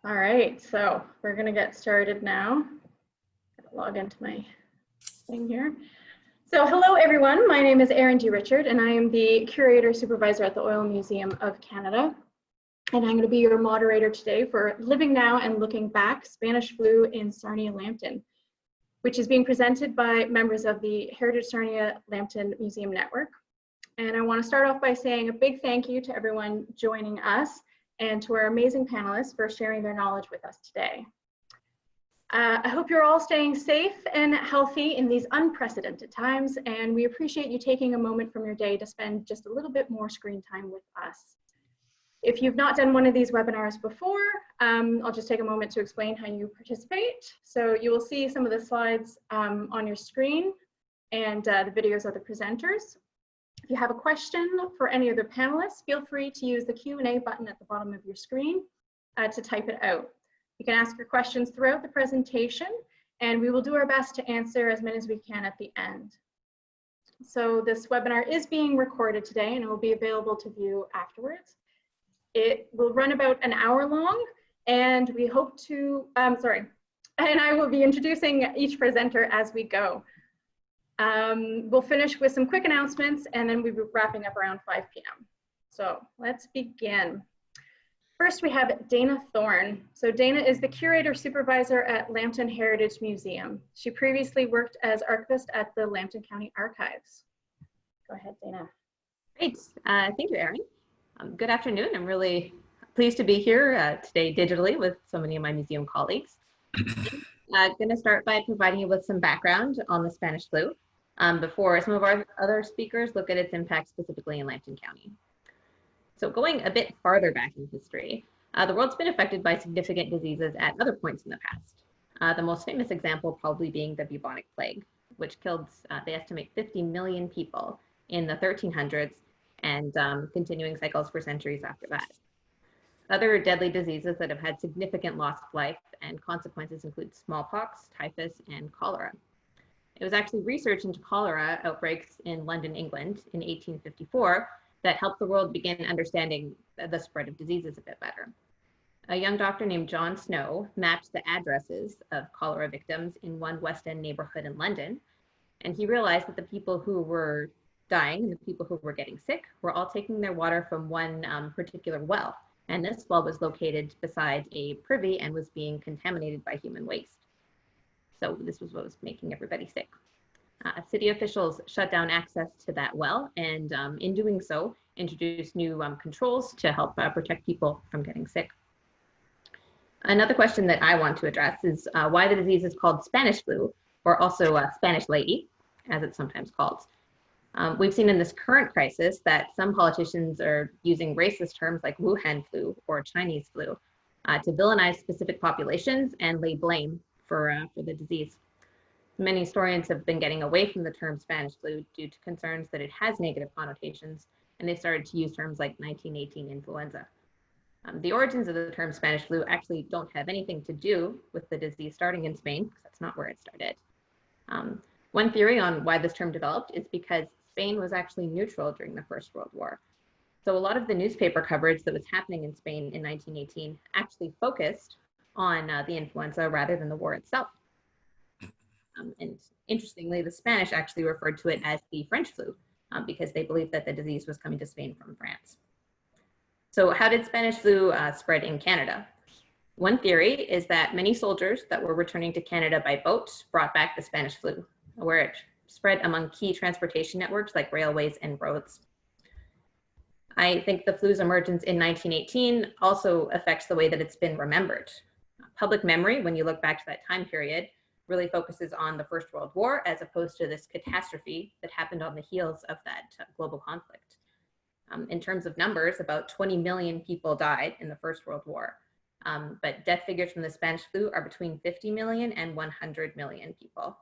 All right, so we're going to get started now. Gotta log into my thing here. So hello everyone, my name is Erin D. Richard and I am the Curator Supervisor at the Oil Museum of Canada. And I'm going to be your moderator today for Living Now and Looking Back, Spanish Flu in Sarnia-Lambton, which is being presented by members of the Heritage Sarnia-Lambton Museum Network. And I want to start off by saying a big thank you to everyone joining us and to our amazing panelists for sharing their knowledge with us today. I hope you're all staying safe and healthy in these unprecedented times, and we appreciate you taking a moment from your day to spend just a little bit more screen time with us. If you've not done one of these webinars before, I'll just take a moment to explain how you participate. So you will see some of the slides on your screen and the videos of the presenters. If you have a question for any of the panelists, feel free to use the Q&A button at the bottom of your screen to type it out. You can ask your questions throughout the presentation, and we will do our best to answer as many as we can at the end. So this webinar is being recorded today, and it will be available to view afterwards. It will run about an hour long, and we hope to, and I will be introducing each presenter as we go. We'll finish with some quick announcements and then we'll be wrapping up around 5 p.m. So let's begin. First, we have Dana Thorne. So Dana is the Curator Supervisor at Lambton Heritage Museum. She previously worked as archivist at the Lambton County Archives. Go ahead, Dana. Great. Thank you, Erin. Good afternoon. I'm really pleased to be here today digitally with so many of my museum colleagues. I'm going to start by providing you with some background on the Spanish flu before some of our other speakers look at its impact specifically in Lambton County. So going a bit farther back in history, the world's been affected by significant diseases at other points in the past. The most famous example probably being the bubonic plague, which killed, they estimate, 50 million people in the 1300s and continuing cycles for centuries after that. Other deadly diseases that have had significant loss of life and consequences include smallpox, typhus, and cholera. It was actually research into cholera outbreaks in London, England in 1854 that helped the world begin understanding the spread of diseases a bit better. A young doctor named John Snow mapped the addresses of cholera victims in one West End neighborhood in London, and he realized that the people who were dying and the people who were getting sick were all taking their water from one particular well. And this well was located beside a privy and was being contaminated by human waste. So this was what was making everybody sick. City officials shut down access to that well, and in doing so, introduced new controls to help protect people from getting sick. Another question that I want to address is why the disease is called Spanish flu, or also Spanish lady, as it's sometimes called. We've seen in this current crisis that some politicians are using racist terms like Wuhan flu or Chinese flu to villainize specific populations and lay blame for the disease. Many historians have been getting away from the term Spanish flu due to concerns that it has negative connotations, and they've started to use terms like 1918 influenza. The origins of the term Spanish flu actually don't have anything to do with the disease starting in Spain, because that's not where it started. One theory on why this term developed is because Spain was actually neutral during the First World War. So a lot of the newspaper coverage that was happening in Spain in 1918 actually focused on the influenza rather than the war itself. And interestingly, the Spanish actually referred to it as the French flu because they believed that the disease was coming to Spain from France. So how did Spanish flu spread in Canada? One theory is that many soldiers that were returning to Canada by boat brought back the Spanish flu, where it spread among key transportation networks like railways and roads. I think the flu's emergence in 1918 also affects the way that it's been remembered. Public memory, when you look back to that time period, really focuses on the First World War as opposed to this catastrophe that happened on the heels of that global conflict. In terms of numbers, about 20 million people died in the First World War, but death figures from the Spanish flu are between 50 million and 100 million people.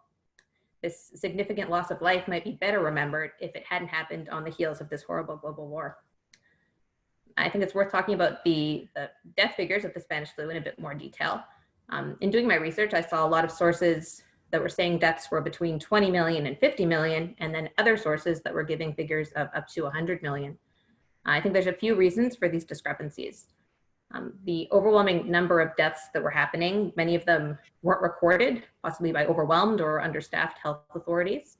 This significant loss of life might be better remembered if it hadn't happened on the heels of this horrible global war. I think it's worth talking about the death figures of the Spanish flu in a bit more detail. In doing my research, I saw a lot of sources that were saying deaths were between 20 million and 50 million, and then other sources that were giving figures of up to 100 million. I think there's a few reasons for these discrepancies. The overwhelming number of deaths that were happening, many of them weren't recorded, possibly by overwhelmed or understaffed health authorities.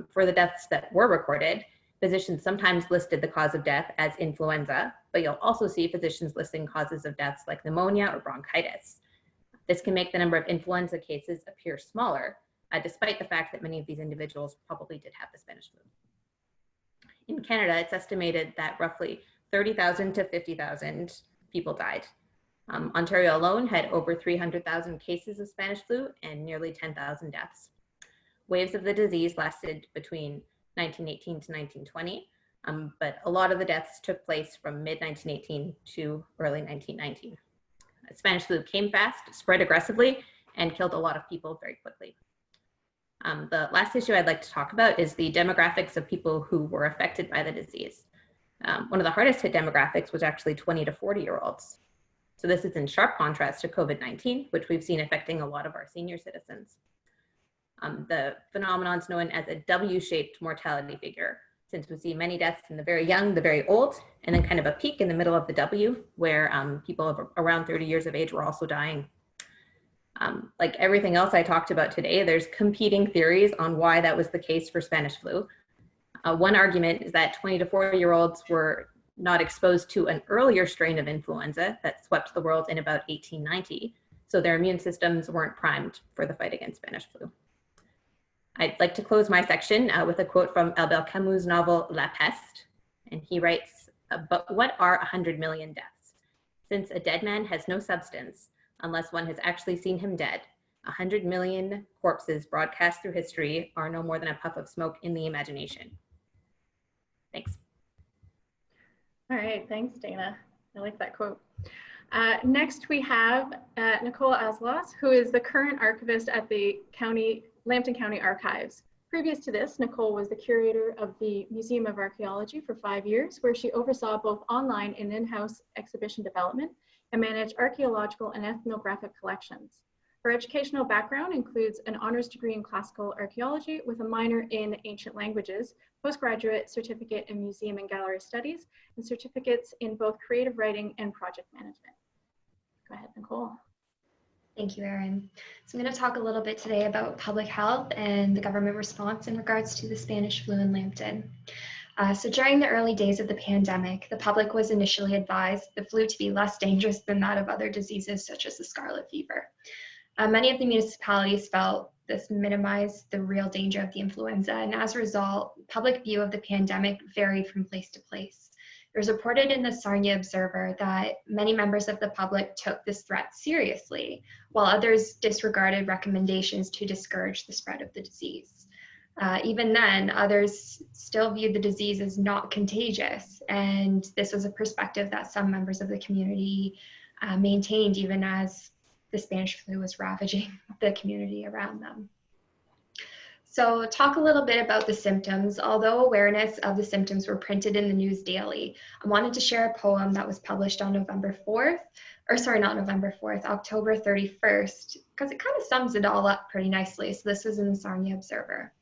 For the deaths that were recorded, physicians sometimes listed the cause of death as influenza, but you'll also see physicians listing causes of deaths like pneumonia or bronchitis. This can make the number of influenza cases appear smaller, despite the fact that many of these individuals probably did have the Spanish flu. In Canada, it's estimated that roughly 30,000 to 50,000 people died. Ontario alone had over 300,000 cases of Spanish flu and nearly 10,000 deaths. Waves of the disease lasted between 1918 to 1920, but a lot of the deaths took place from mid-1918 to early 1919. Spanish flu came fast, spread aggressively, and killed a lot of people very quickly. The last issue I'd like to talk about is the demographics of people who were affected by the disease. One of the hardest hit demographics was actually 20 to 40-year-olds. So this is in sharp contrast to COVID-19, which we've seen affecting a lot of our senior citizens. The phenomenon is known as a W-shaped mortality figure, since we see many deaths in the very young, the very old, and then kind of a peak in the middle of the W, where people of around 30 years of age were also dying. Like everything else I talked about today, there's competing theories on why that was the case for Spanish flu. One argument is that 20 to 40-year-olds were not exposed to an earlier strain of influenza that swept the world in about 1890, so their immune systems weren't primed for the fight against Spanish flu. I'd like to close my section with a quote from Albert Camus' novel La Peste, and he writes, "But what are 100 million deaths? Since a dead man has no substance, unless one has actually seen him dead, 100 million corpses broadcast through history are no more than a puff of smoke in the imagination." Thanks. All right, thanks, Dana. I like that quote. Next, we have Nicole Aslos, who is the current archivist at the Lambton County Archives. Previous to this, Nicole was the curator of the Museum of Archaeology for 5 years, where she oversaw both online and in-house exhibition development and managed archaeological and ethnographic collections. Her educational background includes an honors degree in classical archaeology with a minor in ancient languages, postgraduate certificate in museum and gallery studies, and certificates in both creative writing and project management. Go ahead, Nicole. Thank you, Erin. So I'm going to talk a little bit today about public health and the government response in regards to the Spanish flu in Lambton. So during the early days of the pandemic, the public was initially advised the flu to be less dangerous than that of other diseases such as the scarlet fever. Many of the municipalities felt this minimized the real danger of the influenza, and as a result, public view of the pandemic varied from place to place. It was reported in the Sarnia Observer that many members of the public took this threat seriously, while others disregarded recommendations to discourage the spread of the disease. Even then, others still viewed the disease as not contagious, and this was a perspective that some members of the community maintained even as the Spanish flu was ravaging the community around them. So talk a little bit about the symptoms. Although awareness of the symptoms were printed in the news daily, I wanted to share a poem that was published on October 31st, because it kind of sums it all up pretty nicely. So this was in the Sarnia Observer.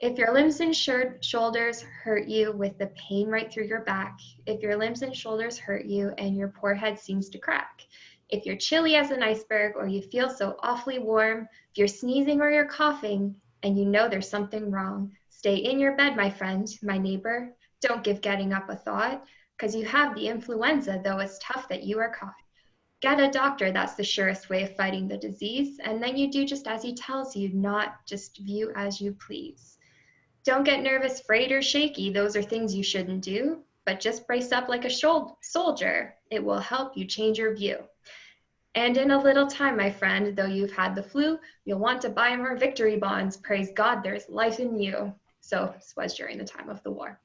If your limbs and shoulders hurt you with the pain right through your back, if your limbs and shoulders hurt you and your poor head seems to crack, if you're chilly as an iceberg or you feel so awfully warm, if you're sneezing or you're coughing and you know there's something wrong, stay in your bed, my friend, my neighbor. Don't give getting up a thought, because you have the influenza, though it's tough that you are caught. Get a doctor, that's the surest way of fighting the disease, and then you do just as he tells you, not just view as you please. Don't get nervous, afraid, or shaky. Those are things you shouldn't do, but just brace up like a soldier. It will help you change your view. And in a little time, my friend, though you've had the flu, you'll want to buy more victory bonds. Praise God, there's life in you. So this was during the time of the war.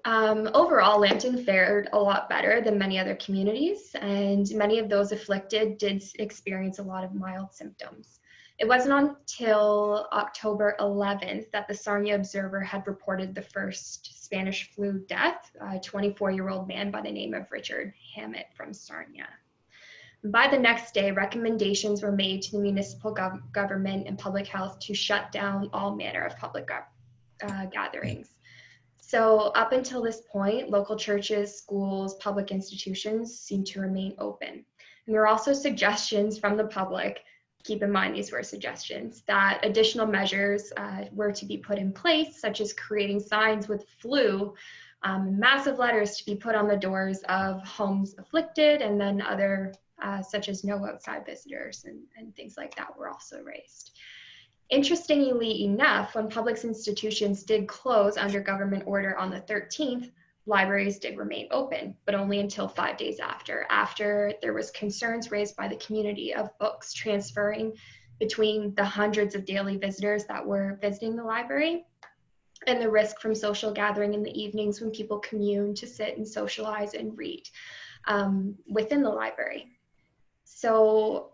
Overall, Lambton fared a lot better than many other communities, and many of those afflicted did experience a lot of mild symptoms. It wasn't until October 11th that the Sarnia Observer had reported the first Spanish flu death, a 24-year-old man by the name of Richard Hammett from Sarnia. By the next day, recommendations were made to the municipal government and public health to shut down all manner of public gatherings. So up until this point, local churches, schools, public institutions seem to remain open. And there are also suggestions from the public, keep in mind these were suggestions, that additional measures were to be put in place, such as creating signs with flu, massive letters to be put on the doors of homes afflicted, and then other such as no outside visitors and things like that were also raised. Interestingly enough, when public institutions did close under government order on the 13th, libraries did remain open, but only until 5 days after there was concerns raised by the community of books transferring between the hundreds of daily visitors that were visiting the library, and the risk from social gathering in the evenings when people commune to sit and socialize and read within the library. So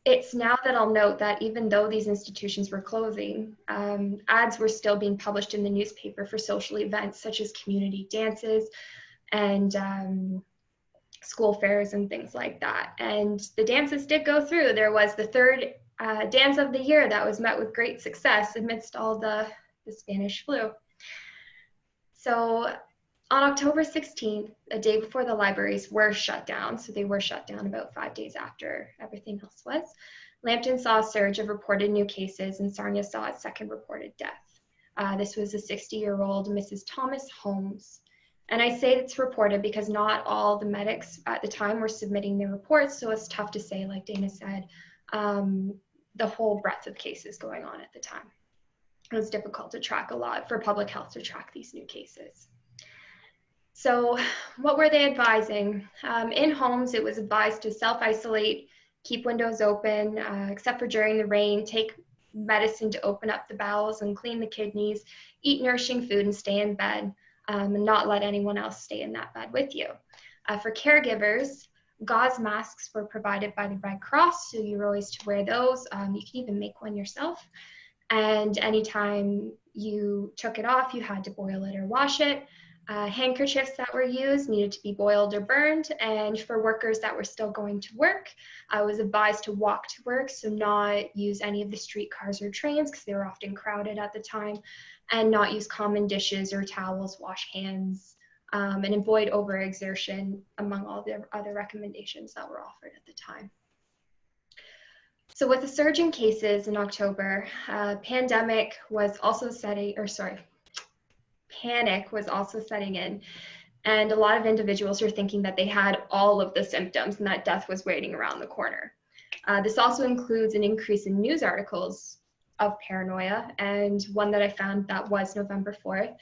it's now that I'll note that even though these institutions were closing, ads were still being published in the newspaper for social events such as community dances and school fairs and things like that. And the dances did go through. There was the third dance of the year that was met with great success amidst all the Spanish flu. So on October 16th, a day before the libraries were shut down, so they were shut down about 5 days after everything else was, Lambton saw a surge of reported new cases and Sarnia saw its second reported death. This was a 60-year-old Mrs. Thomas Holmes. And I say it's reported because not all the medics at the time were submitting their reports, so it's tough to say, like Dana said, the whole breadth of cases going on at the time. It was difficult to track a lot for public health to track these new cases. So what were they advising? In homes, it was advised to self-isolate, keep windows open, except for during the rain, take medicine to open up the bowels and clean the kidneys, eat nourishing food and stay in bed, and not let anyone else stay in that bed with you. For caregivers, gauze masks were provided by the Red Cross, so you were always to wear those. You could even make one yourself. And anytime you took it off, you had to boil it or wash it. Handkerchiefs that were used needed to be boiled or burned, and for workers that were still going to work, I was advised to walk to work, so not use any of the streetcars or trains because they were often crowded at the time, and not use common dishes or towels, wash hands, and avoid overexertion among all the other recommendations that were offered at the time. So with the surge in cases in October, panic was also setting in, and a lot of individuals were thinking that they had all of the symptoms and that death was waiting around the corner. This also includes an increase in news articles of paranoia, and one that I found that was November 4th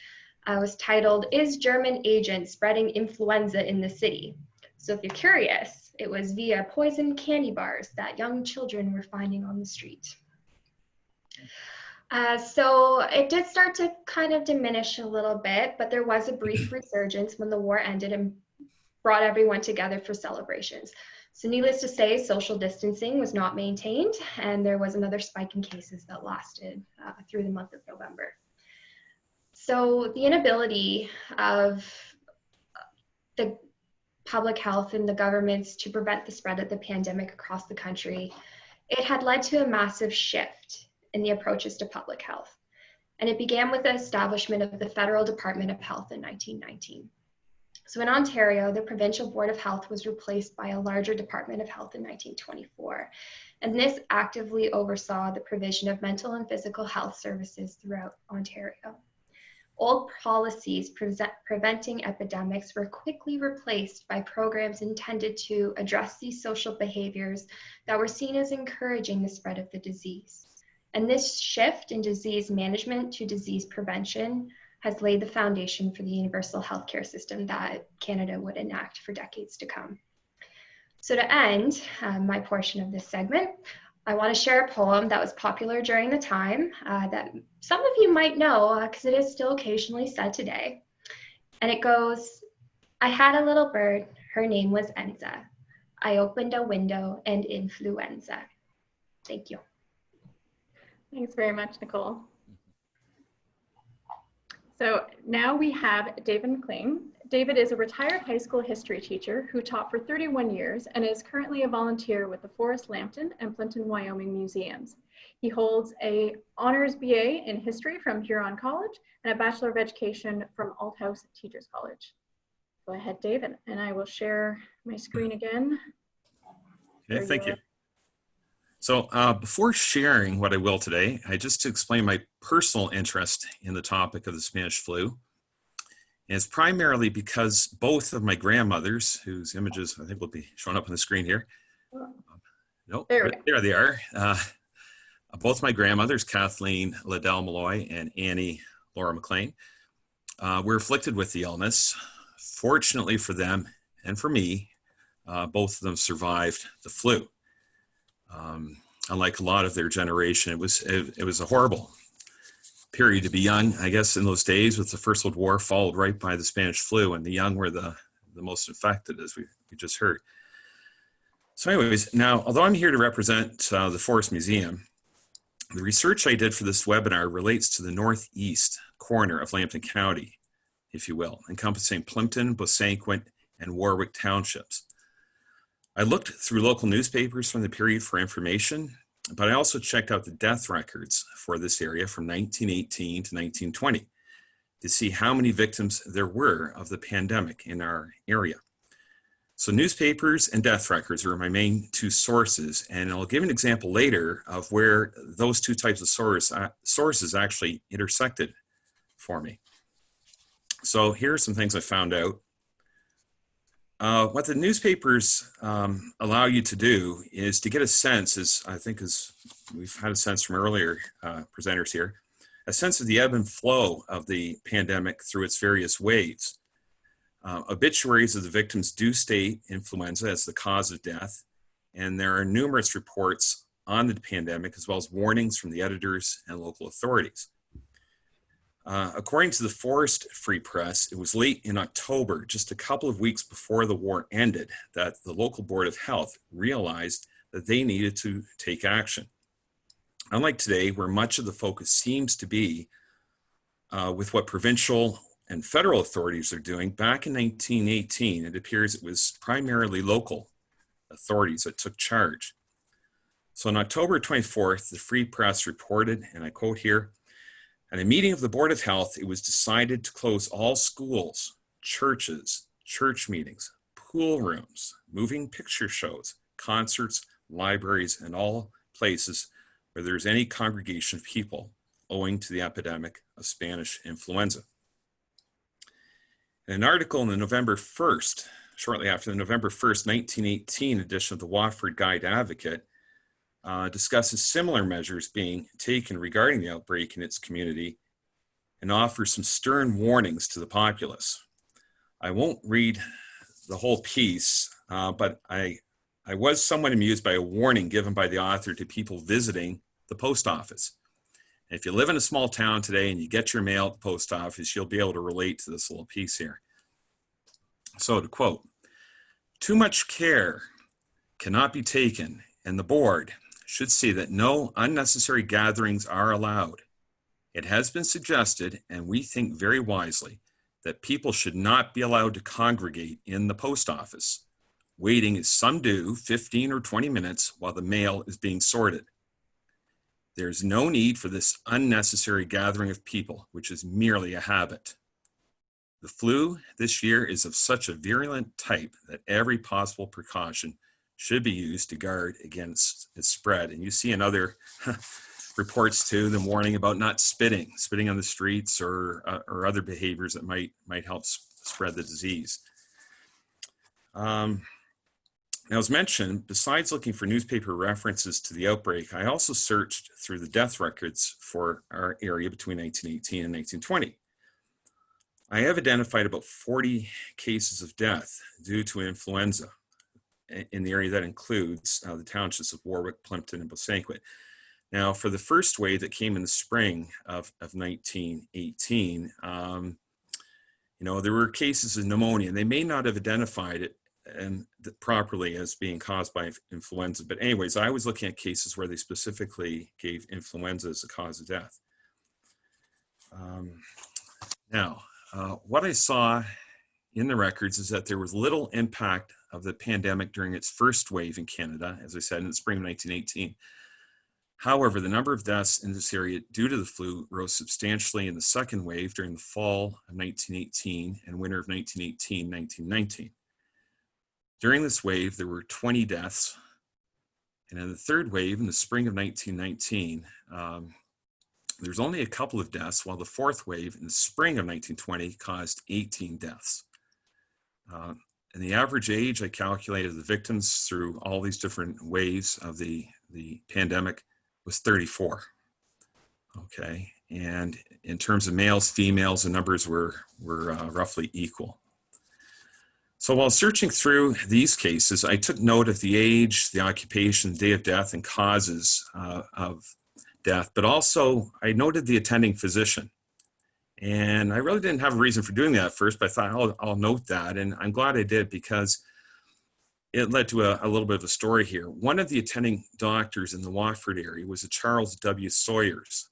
was titled, "Is German Agent Spreading Influenza in the City?" So if you're curious, it was via poisoned candy bars that young children were finding on the street. So it did start to kind of diminish a little bit, but there was a brief resurgence when the war ended and brought everyone together for celebrations. So needless to say, social distancing was not maintained, and there was another spike in cases that lasted through the month of November. So the inability of the public health and the governments to prevent the spread of the pandemic across the country, it had led to a massive shift in the approaches to public health. And it began with the establishment of the Federal Department of Health in 1919. So in Ontario, the Provincial Board of Health was replaced by a larger Department of Health in 1924. And this actively oversaw the provision of mental and physical health services throughout Ontario. Old policies preventing epidemics were quickly replaced by programs intended to address these social behaviors that were seen as encouraging the spread of the disease. And this shift in disease management to disease prevention has laid the foundation for the universal healthcare system that Canada would enact for decades to come. So to end my portion of this segment, I want to share a poem that was popular during the time that some of you might know because it is still occasionally said today. And it goes, "I had a little bird, her name was Enza. I opened a window and influenza." Thank you. Thanks very much, Nicole. So now we have David McLean. David is a retired high school history teacher who taught for 31 years and is currently a volunteer with the Forest-Lambton and Clinton, Wyoming museums. He holds a honors BA in history from Huron College and a Bachelor of Education from Althouse Teachers College. Go ahead, David, and I will share my screen again. Okay, thank you. So before sharing what I will today, just to explain my personal interest in the topic of the Spanish flu. And it's primarily because both of my grandmothers, whose images I think will be showing up on the screen here. There they are. Both my grandmothers, Kathleen Liddell Malloy and Annie Laura McLean, were afflicted with the illness. Fortunately for them and for me, both of them survived the flu. Unlike a lot of their generation, it was a horrible period to be young, I guess, in those days, with the First World War followed right by the Spanish flu, and the young were the most infected, as we just heard. So anyways, now, although I'm here to represent the Forest Museum, the research I did for this webinar relates to the northeast corner of Lambton County, if you will, encompassing Plimpton, Bosanquet, and Warwick townships. I looked through local newspapers from the period for information, but I also checked out the death records for this area from 1918 to 1920 to see how many victims there were of the pandemic in our area. So newspapers and death records are my main two sources, and I'll give an example later of where those two types of sources actually intersected for me. So here are some things I found out. What the newspapers allow you to do is to get a sense, as we've had a sense from earlier presenters here, a sense of the ebb and flow of the pandemic through its various waves. Obituaries of the victims do state influenza as the cause of death, and there are numerous reports on the pandemic, as well as warnings from the editors and local authorities. According to the Forest Free Press, it was late in October, just a couple of weeks before the war ended, that the local Board of Health realized that they needed to take action. Unlike today, where much of the focus seems to be with what provincial and federal authorities are doing, back in 1918, it appears it was primarily local authorities that took charge. So on October 24th, the Free Press reported, and I quote here, "At a meeting of the Board of Health, it was decided to close all schools, churches, church meetings, pool rooms, moving picture shows, concerts, libraries, and all places where there's any congregation of people owing to the epidemic of Spanish influenza." In an article in the November 1st, shortly after the November 1st, 1918 edition of the Wofford Guide Advocate, discusses similar measures being taken regarding the outbreak in its community and offers some stern warnings to the populace. I won't read the whole piece, but I was somewhat amused by a warning given by the author to people visiting the post office. And if you live in a small town today and you get your mail at the post office, you'll be able to relate to this little piece here. So to quote, "Too much care cannot be taken, and the board should see that no unnecessary gatherings are allowed. It has been suggested, and we think very wisely, that people should not be allowed to congregate in the post office, waiting as some do 15 or 20 minutes while the mail is being sorted. There's no need for this unnecessary gathering of people, which is merely a habit. The flu this year is of such a virulent type that every possible precaution should be used to guard against its spread." And you see in other reports too, the warning about not spitting on the streets or other behaviors that might help spread the disease. Now, as mentioned, besides looking for newspaper references to the outbreak, I also searched through the death records for our area between 1918 and 1920. I have identified about 40 cases of death due to influenza in the area that includes the townships of Warwick, Plimpton, and Bosanquet. Now, for the first wave that came in the spring of 1918, there were cases of pneumonia, and they may not have identified it properly as being caused by influenza. But anyways, I was looking at cases where they specifically gave influenza as the cause of death. What I saw in the records is that there was little impact of the pandemic during its first wave in Canada, as I said, in the spring of 1918. However, the number of deaths in this area due to the flu rose substantially in the second wave during the fall of 1918 and winter of 1918-1919. During this wave, there were 20 deaths. And in the third wave, in the spring of 1919, there's only a couple of deaths, while the fourth wave in the spring of 1920 caused 18 deaths. And the average age, I calculated the victims through all these different waves of the pandemic was 34. Okay, and in terms of males, females, the numbers were roughly equal. So while searching through these cases, I took note of the age, the occupation, day of death, and causes of death, but also I noted the attending physician. And I really didn't have a reason for doing that at first, but I thought I'll note that, and I'm glad I did because it led to a little bit of a story here. One of the attending doctors in the Watford area was a Charles W. Sawyers.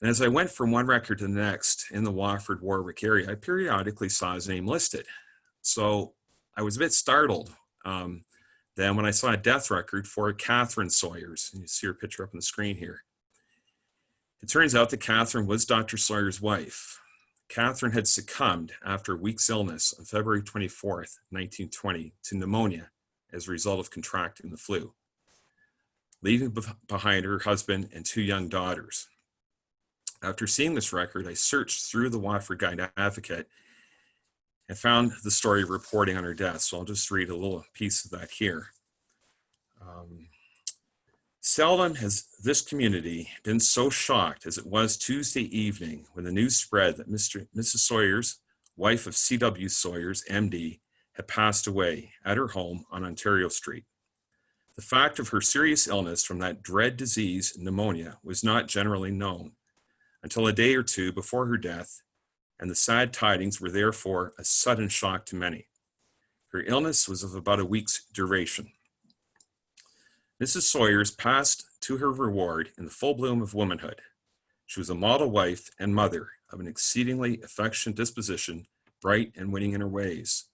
And as I went from one record to the next in the Watford-Warwick area, I periodically saw his name listed. So I was a bit startled then when I saw a death record for Catherine Sawyers. And you see her picture up on the screen here. It turns out that Catherine was Dr. Sawyer's wife. Catherine had succumbed after a week's illness on February 24th, 1920 to pneumonia as a result of contracting the flu, leaving behind her husband and 2 young daughters. After seeing this record, I searched through the Watford Guide Advocate and found the story reporting on her death. So I'll just read a little piece of that here. Seldom has this community been so shocked as it was Tuesday evening when the news spread that Mrs. Sawyers, wife of C.W. Sawyers, MD, had passed away at her home on Ontario Street. The fact of her serious illness from that dread disease, pneumonia, was not generally known until a day or two before her death, and the sad tidings were therefore a sudden shock to many. Her illness was of about a week's duration. Mrs. Sawyers passed to her reward in the full bloom of womanhood. She was a model wife and mother of an exceedingly affectionate disposition, bright and winning in her ways.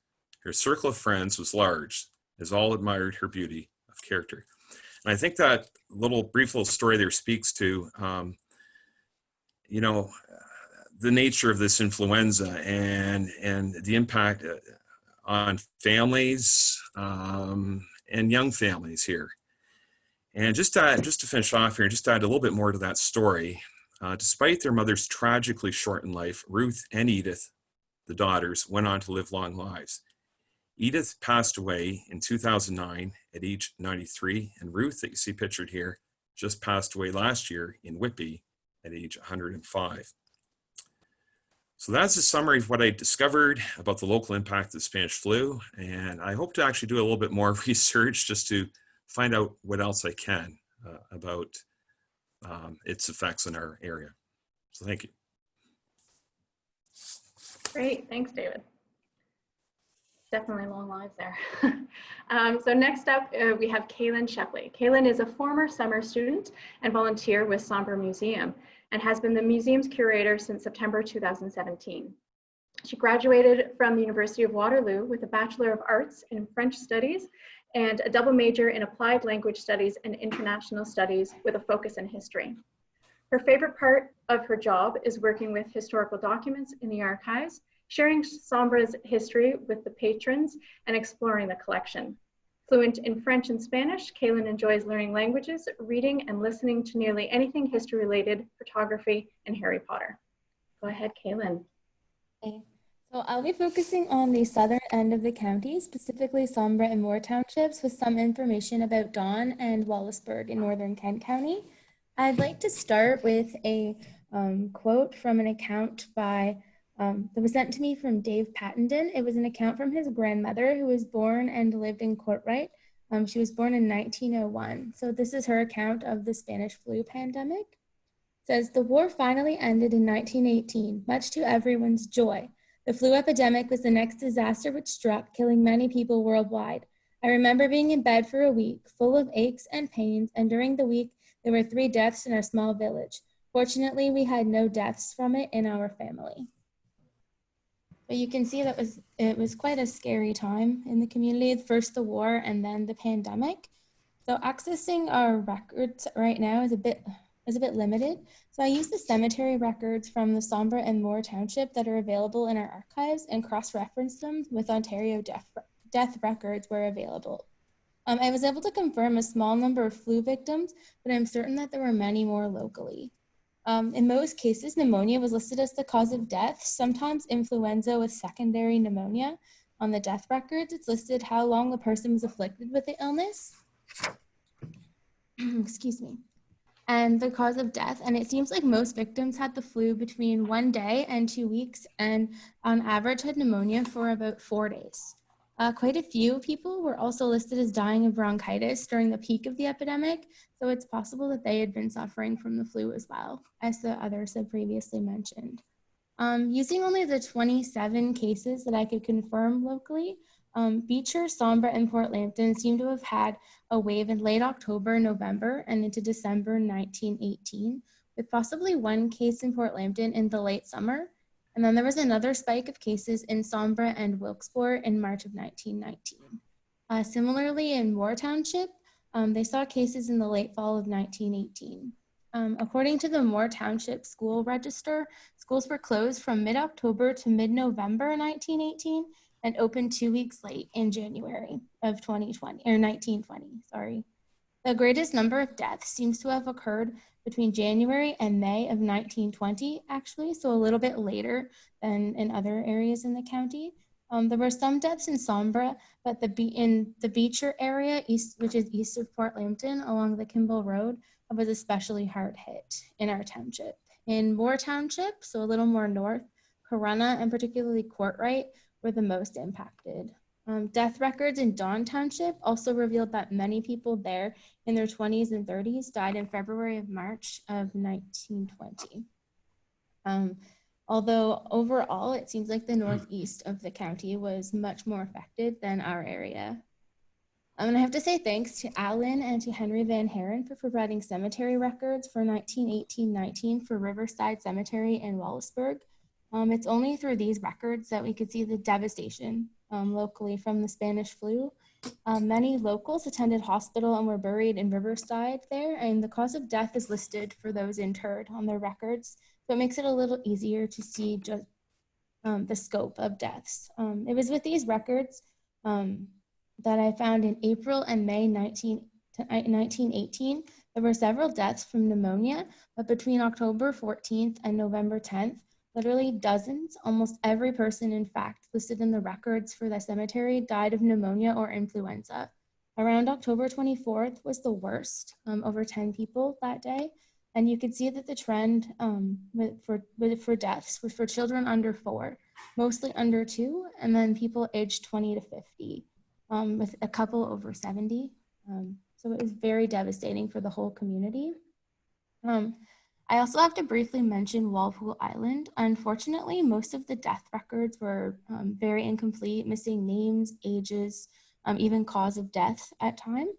Her circle of friends was large, as all admired her beauty of character. And I think that brief little story there speaks to, the nature of this influenza and the impact on families and young families here. And just to finish off here, just to add a little bit more to that story, despite their mother's tragically shortened life, Ruth and Edith, the daughters, went on to live long lives. Edith passed away in 2009 at age 93, and Ruth, that you see pictured here, just passed away last year in Whitby at age 105. So that's a summary of what I discovered about the local impact of the Spanish flu, and I hope to actually do a little bit more research just to find out what else I can about its effects in our area. So thank you. Great, thanks, David. Definitely long lives there. So next up, we have Kalin Shepley. Kalin is a former summer student and volunteer with Sandburg Museum and has been the museum's curator since September 2017. She graduated from the University of Waterloo with a Bachelor of Arts in French Studies and a double major in Applied Language Studies and International Studies with a focus in history. Her favorite part of her job is working with historical documents in the archives, sharing Sambra's history with the patrons, and exploring the collection. Fluent in French and Spanish, Kalin enjoys learning languages, reading, and listening to nearly anything history-related, photography, and Harry Potter. Go ahead, Kalin. Okay. So I'll be focusing on the southern end of the county, specifically Sombra and Moore townships, with some information about Don and Wallaceburg in northern Kent County. I'd like to start with a quote from an account that was sent to me from Dave Pattenden. It was an account from his grandmother, who was born and lived in Courtright. She was born in 1901. So this is her account of the Spanish flu pandemic. It says, "The war finally ended in 1918, much to everyone's joy. The flu epidemic was the next disaster which struck, killing many people worldwide. I remember being in bed for a week, full of aches and pains, and during the week, there were 3 deaths in our small village. Fortunately, we had no deaths from it in our family." But you can see that it was quite a scary time in the community, first the war and then the pandemic. So accessing our records right now is a bit limited. So I use the cemetery records from the Sambra and Moore Township that are available in our archives and cross-reference them with Ontario death records where available. I was able to confirm a small number of flu victims, but I'm certain that there were many more locally. In most cases, pneumonia was listed as the cause of death, sometimes influenza with secondary pneumonia. On the death records, it's listed how long the person was afflicted with the illness. Excuse me. And the cause of death. And it seems like most victims had the flu between 1 day and 2 weeks, and on average had pneumonia for about 4 days. Quite a few people were also listed as dying of bronchitis during the peak of the epidemic, so it's possible that they had been suffering from the flu as well, as the others had previously mentioned. Using only the 27 cases that I could confirm locally, Beecher, Sambra, and Port Lambton seem to have had a wave in late October, November, and into December 1918, with possibly one case in Port Lambton in the late summer. And then there was another spike of cases in Sambra and Wilkes-Barre in March of 1919. Similarly, in Moore Township, they saw cases in the late fall of 1918. According to the Moore Township School Register, schools were closed from mid-October to mid-November 1918 and opened 2 weeks late in January of 1920, sorry. The greatest number of deaths seems to have occurred between January and May of 1920, actually, so a little bit later than in other areas in the county. There were some deaths in Sambra, but in the Beecher area, which is east of Port Lambton along the Campbell Road, was especially hard hit in our township. In Moore Township, so a little more north, Corunna and particularly Courtright were the most impacted. Death records in Dawn Township also revealed that many people there in their 20s and 30s died in February of March of 1920. Although overall, it seems like the northeast of the county was much more affected than our area. And I have to say thanks to Alan and to Henry Van Haren for providing cemetery records for 1918-19 for Riverside Cemetery in Wallaceburg. It's only through these records that we could see the devastation locally from the Spanish flu. Many locals attended hospital and were buried in Riverside there, and the cause of death is listed for those interred on their records. So it makes it a little easier to see just the scope of deaths. It was with these records that I found in April and May 1918, there were several deaths from pneumonia, but between October 14th and November 10th, literally dozens, almost every person, in fact, listed in the records for the cemetery died of pneumonia or influenza. Around October 24th was the worst, over 10 people that day. And you could see that the trend for deaths was for children under 4, mostly under 2, and then people aged 20 to 50, with a couple over 70. So it was very devastating for the whole community. I also have to briefly mention Walpole Island. Unfortunately, most of the death records were very incomplete, missing names, ages, even cause of death at time.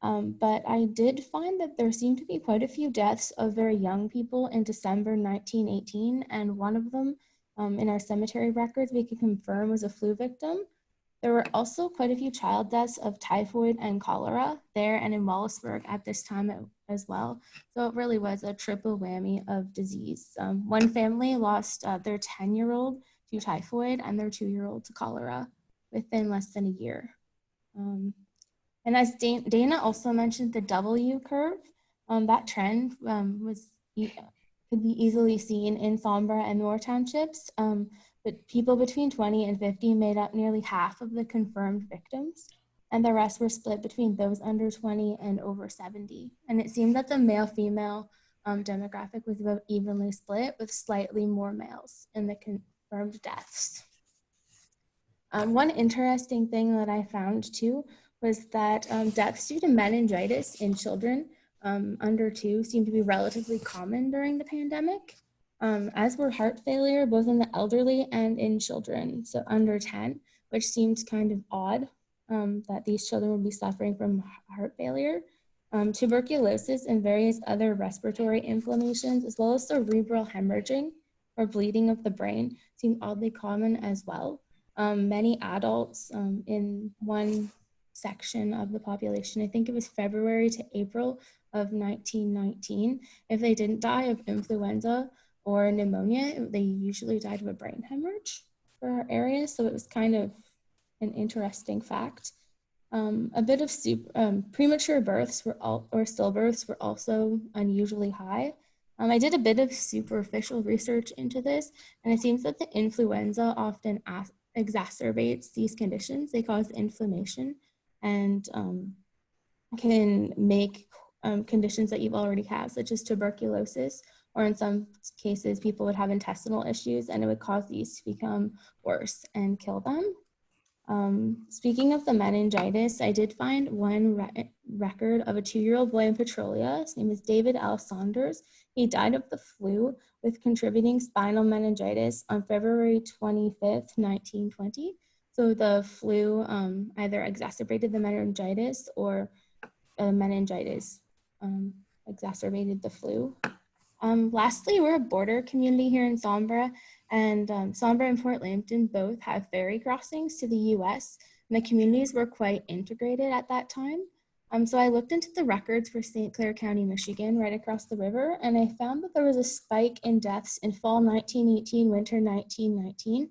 But I did find that there seemed to be quite a few deaths of very young people in December 1918, and one of them in our cemetery records we can confirm was a flu victim. There were also quite a few child deaths of typhoid and cholera there and in Wallaceburg at this time as well. So it really was a triple whammy of disease. One family lost their 10-year-old to typhoid and their 2-year-old to cholera within less than a year. And as Dana also mentioned, the W curve, that trend could be easily seen in Sambra and Moore Townships. But people between 20 and 50 made up nearly half of the confirmed victims, and the rest were split between those under 20 and over 70. And it seemed that the male-female demographic was about evenly split, with slightly more males in the confirmed deaths. One interesting thing that I found too was that deaths due to meningitis in children under 2 seemed to be relatively common during the pandemic, as were heart failure, both in the elderly and in children, so under 10, which seemed kind of odd that these children would be suffering from heart failure. Tuberculosis and various other respiratory inflammations, as well as cerebral hemorrhaging, or bleeding of the brain seemed oddly common as well. Many adults in one section of the population, I think it was February to April of 1919, if they didn't die of influenza or pneumonia, they usually died of a brain hemorrhage for our area. So it was kind of an interesting fact. A bit of premature births or stillbirths were also unusually high. I did a bit of superficial research into this, and it seems that the influenza often exacerbates these conditions. They cause inflammation and can make conditions that you've already had, such as tuberculosis, or in some cases, people would have intestinal issues and it would cause these to become worse and kill them. Speaking of the meningitis, I did find one record of a 2-year-old boy in Petrolia. His name is David L. Saunders. He died of the flu with contributing spinal meningitis on February 25th, 1920. So the flu either exacerbated the meningitis or meningitis exacerbated the flu. Lastly, we're a border community here in Sombra, and Sombra and Fort Lambton both have ferry crossings to the US, and the communities were quite integrated at that time. So I looked into the records for St. Clair County, Michigan, right across the river, and I found that there was a spike in deaths in fall 1918, winter 1919,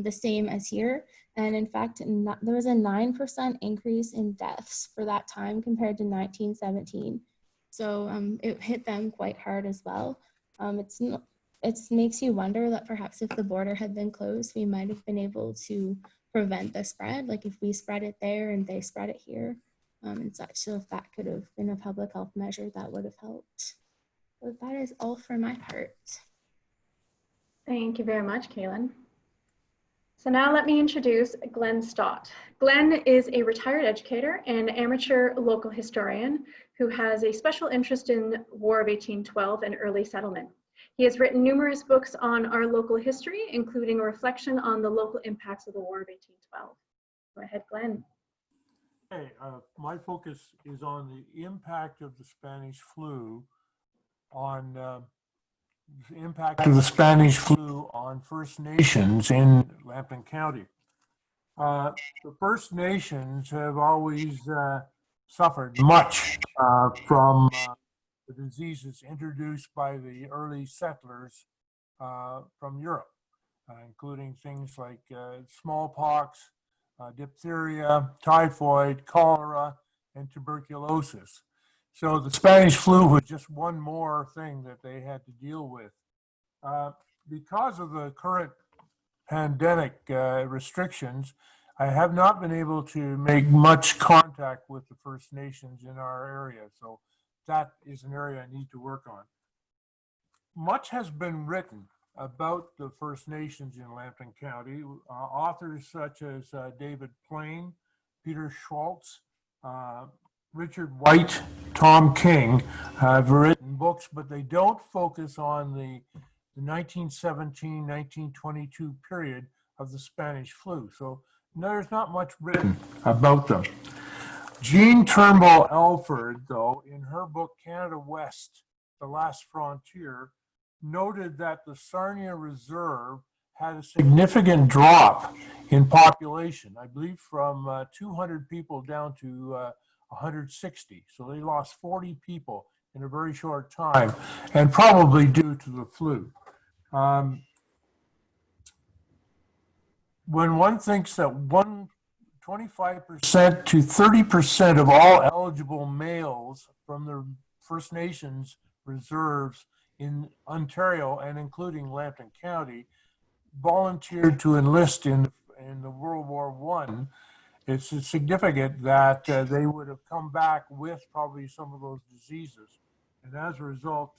the same as here. And in fact, there was a 9% increase in deaths for that time compared to 1917. So it hit them quite hard as well. It makes you wonder that perhaps if the border had been closed, we might have been able to prevent the spread, like if we spread it there and they spread it here and such. So if that could have been a public health measure, that would have helped. But that is all for my part. Thank you very much, Kalin. So now let me introduce Glenn Stott. Glenn is a retired educator and amateur local historian who has a special interest in War of 1812 and early settlement. He has written numerous books on our local history, including a reflection on the local impacts of the War of 1812. Go ahead, Glenn. Okay, my focus is on the impact of the Spanish flu on First Nations in Lambton County. The First Nations have always suffered much from the diseases introduced by the early settlers from Europe, including things like smallpox, diphtheria, typhoid, cholera, and tuberculosis. So the Spanish flu was just one more thing that they had to deal with. Because of the current pandemic restrictions, I have not been able to make much contact with the First Nations in our area. So that is an area I need to work on. Much has been written about the First Nations in Lambton County. Authors such as David Plain, Peter Schwartz, Richard White, Tom King have written books, but they don't focus on the 1917-1922 period of the Spanish flu. So there's not much written about them. Jean Turnbull Alford, though, in her book Canada West, The Last Frontier, noted that the Sarnia Reserve had a significant drop in population, I believe from 200 people down to 160. So they lost 40 people in a very short time, and probably due to the flu. When one thinks that 25% to 30% of all eligible males from the First Nations reserves in Ontario and including Lambton County volunteered to enlist in the World War I, it's significant that they would have come back with probably some of those diseases. And as a result,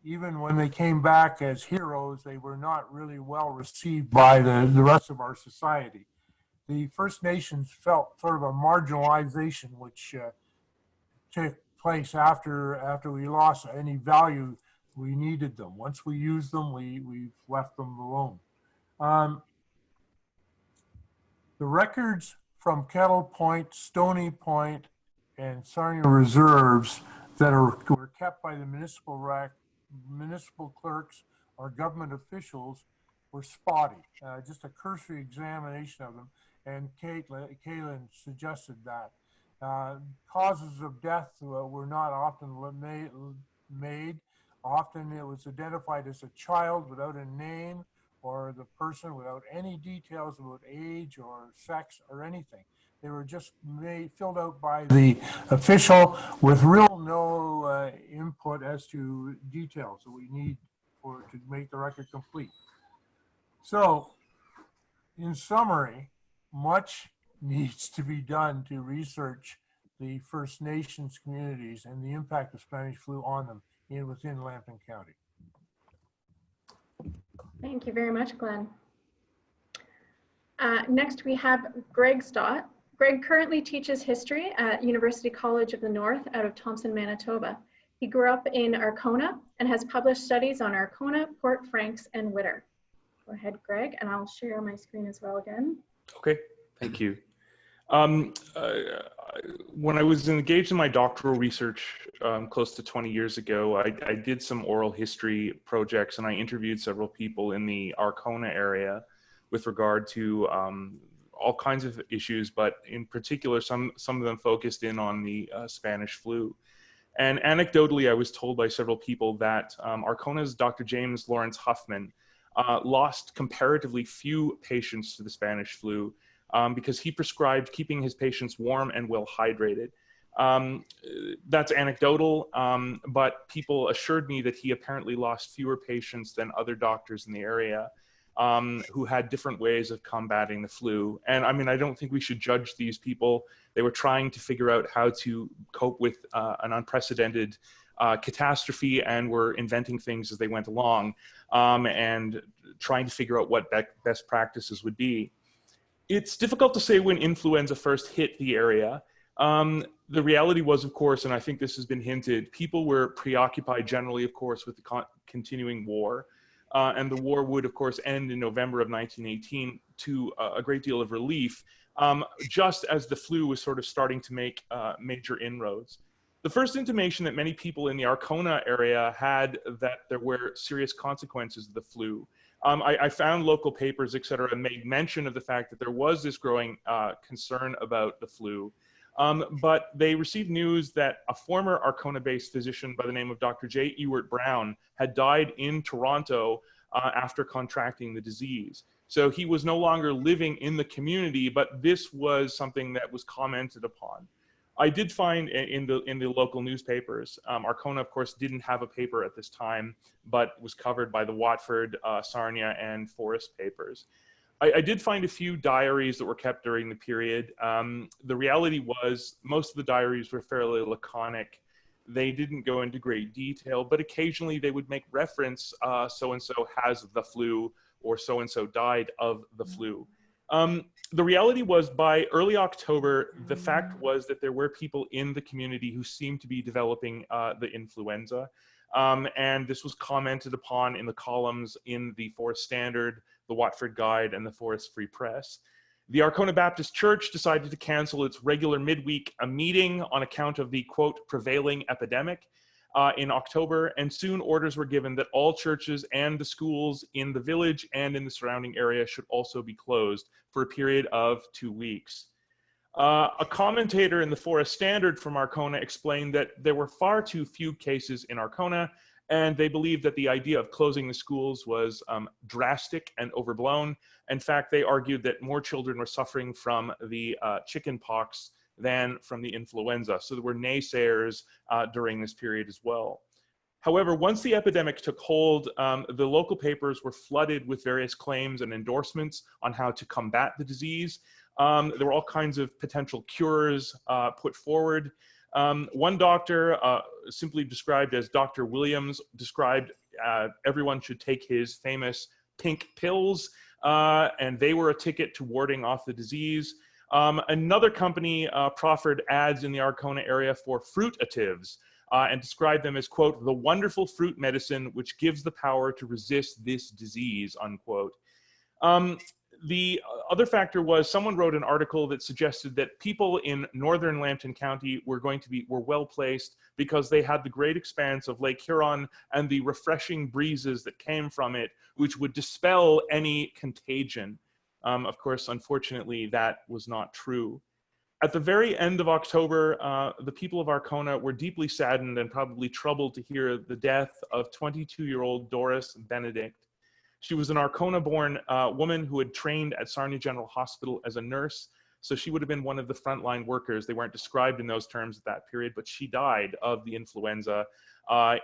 even when they came back as heroes, they were not really well received by the rest of our society. The First Nations felt sort of a marginalization which took place after we lost any value we needed them. Once we used them, we've left them alone. The records from Kettle Point, Stony Point, and Sarnia reserves that were kept by the municipal clerks or government officials were spotty. Just a cursory examination of them, and Kalin suggested that. Causes of death were not often made. Often it was identified as a child without a name, or the person without any details about age or sex or anything. They were just filled out by the official with no input as to details that we need to make the record complete. So, in summary, much needs to be done to research the First Nations communities and the impact of Spanish flu on them within Lambton County. Thank you very much, Glenn. Next, we have Greg Stott. Greg currently teaches history at University College of the North out of Thompson, Manitoba. He grew up in Arkona and has published studies on Arkona, Port Franks, and Whittier. Go ahead, Greg, and I'll share my screen as well again. Okay, thank you. When I was engaged in my doctoral research close to 20 years ago, I did some oral history projects, and I interviewed several people in the Arkona area with regard to all kinds of issues, but in particular, some of them focused in on the Spanish flu. And anecdotally, I was told by several people that Arkona's Dr. James Lawrence Huffman lost comparatively few patients to the Spanish flu because he prescribed keeping his patients warm and well hydrated. That's anecdotal, but people assured me that he apparently lost fewer patients than other doctors in the area who had different ways of combating the flu. And I mean, I don't think we should judge these people. They were trying to figure out how to cope with an unprecedented catastrophe, and were inventing things as they went along and trying to figure out what best practices would be. It's difficult to say when influenza first hit the area. The reality was, of course, and I think this has been hinted, people were preoccupied generally, of course, with the continuing war. And the war would, of course, end in November of 1918 to a great deal of relief, just as the flu was sort of starting to make major inroads. The first intimation that many people in the Arkona area had that there were serious consequences of the flu. I found local papers, et cetera, made mention of the fact that there was this growing concern about the flu. But they received news that a former Arkona-based physician by the name of Dr. J. Ewart Brown had died in Toronto after contracting the disease. So he was no longer living in the community, but this was something that was commented upon. I did find in the local newspapers, Arkona, of course, didn't have a paper at this time, but was covered by the Watford, Sarnia, and Forest papers. I did find a few diaries that were kept during the period. The reality was most of the diaries were fairly laconic. They didn't go into great detail, but occasionally they would make reference, so-and-so has the flu, or so-and-so died of the flu. The reality was by early October, the fact was that there were people in the community who seemed to be developing the influenza. And this was commented upon in the columns in the Forest Standard, the Watford Guide, and the Forest Free Press. The Arkona Baptist Church decided to cancel its regular midweek meeting on account of the, quote, prevailing epidemic in October, and soon orders were given that all churches and the schools in the village and in the surrounding area should also be closed for a period of 2 weeks. A commentator in the Forest Standard from Arkona explained that there were far too few cases in Arkona, and they believed that the idea of closing the schools was drastic and overblown. In fact, they argued that more children were suffering from the chicken pox than from the influenza. So there were naysayers during this period as well. However, once the epidemic took hold, the local papers were flooded with various claims and endorsements on how to combat the disease. There were all kinds of potential cures put forward. One doctor, simply described as Dr. Williams, described everyone should take his famous pink pills, and they were a ticket to warding off the disease. Another company proffered ads in the Arkona area for fruitatives and described them as, quote, the wonderful fruit medicine which gives the power to resist this disease, unquote. The other factor was someone wrote an article that suggested that people in northern Lambton County were well placed because they had the great expanse of Lake Huron and the refreshing breezes that came from it, which would dispel any contagion. Of course, unfortunately, that was not true. At the very end of October, the people of Arkona were deeply saddened and probably troubled to hear the death of 22-year-old Doris Benedict. She was an Arkona-born woman who had trained at Sarnia General Hospital as a nurse, so she would have been one of the frontline workers. They weren't described in those terms at that period, but she died of the influenza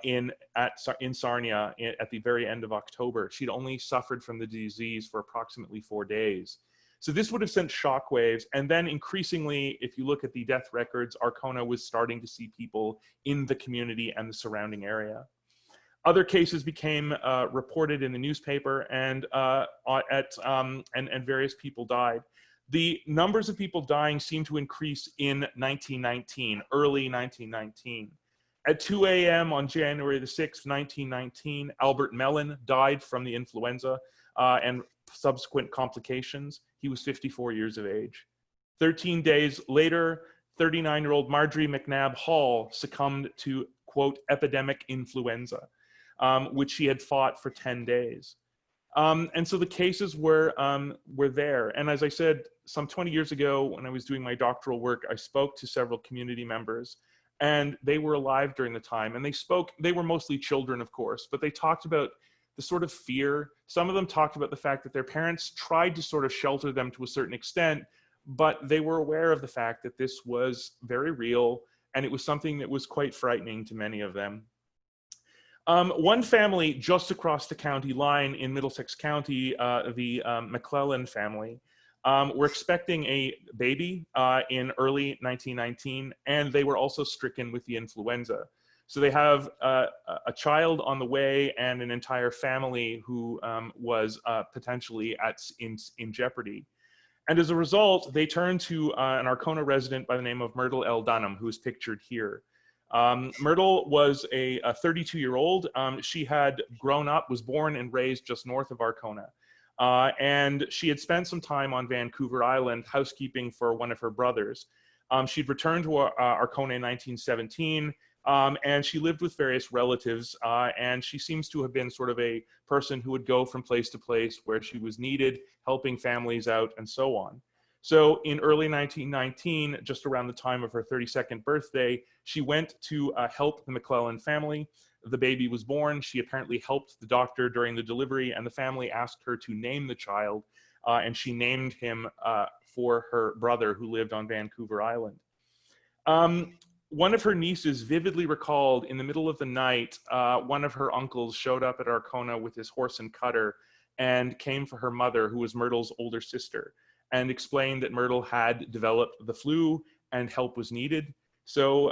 in Sarnia at the very end of October. She'd only suffered from the disease for approximately 4 days. So this would have sent shockwaves, and then increasingly, if you look at the death records, Arkona was starting to see people in the community and the surrounding area. Other cases became reported in the newspaper, and various people died. The numbers of people dying seemed to increase in 1919, early 1919. At 2 a.m. on January the 6th, 1919, Albert Melon died from the influenza and subsequent complications. He was 54 years of age. 13 days later, 39-year-old Marjorie McNabb Hall succumbed to, quote, epidemic influenza, which she had fought for 10 days. And so the cases were there. And as I said, some 20 years ago, when I was doing my doctoral work, I spoke to several community members, and they were alive during the time. And they were mostly children, of course, but they talked about the sort of fear. Some of them talked about the fact that their parents tried to sort of shelter them to a certain extent, but they were aware of the fact that this was very real, and it was something that was quite frightening to many of them. One family just across the county line in Middlesex County, the McClellan family, were expecting a baby in early 1919, and they were also stricken with the influenza. So they have a child on the way and an entire family who was potentially in jeopardy. And as a result, they turned to an Arkona resident by the name of Myrtle L. Dunham, who is pictured here. Myrtle was a 32-year-old. She had grown up, was born and raised just north of Arkona. And she had spent some time on Vancouver Island housekeeping for one of her brothers. She'd returned to Arkona in 1917, and she lived with various relatives, and she seems to have been sort of a person who would go from place to place where she was needed, helping families out and so on. So in early 1919, just around the time of her 32nd birthday, she went to help the McClellan family. The baby was born. She apparently helped the doctor during the delivery, and the family asked her to name the child, and she named him for her brother who lived on Vancouver Island. One of her nieces vividly recalled in the middle of the night, one of her uncles showed up at Arkona with his horse and cutter and came for her mother, who was Myrtle's older sister, and explained that Myrtle had developed the flu and help was needed. So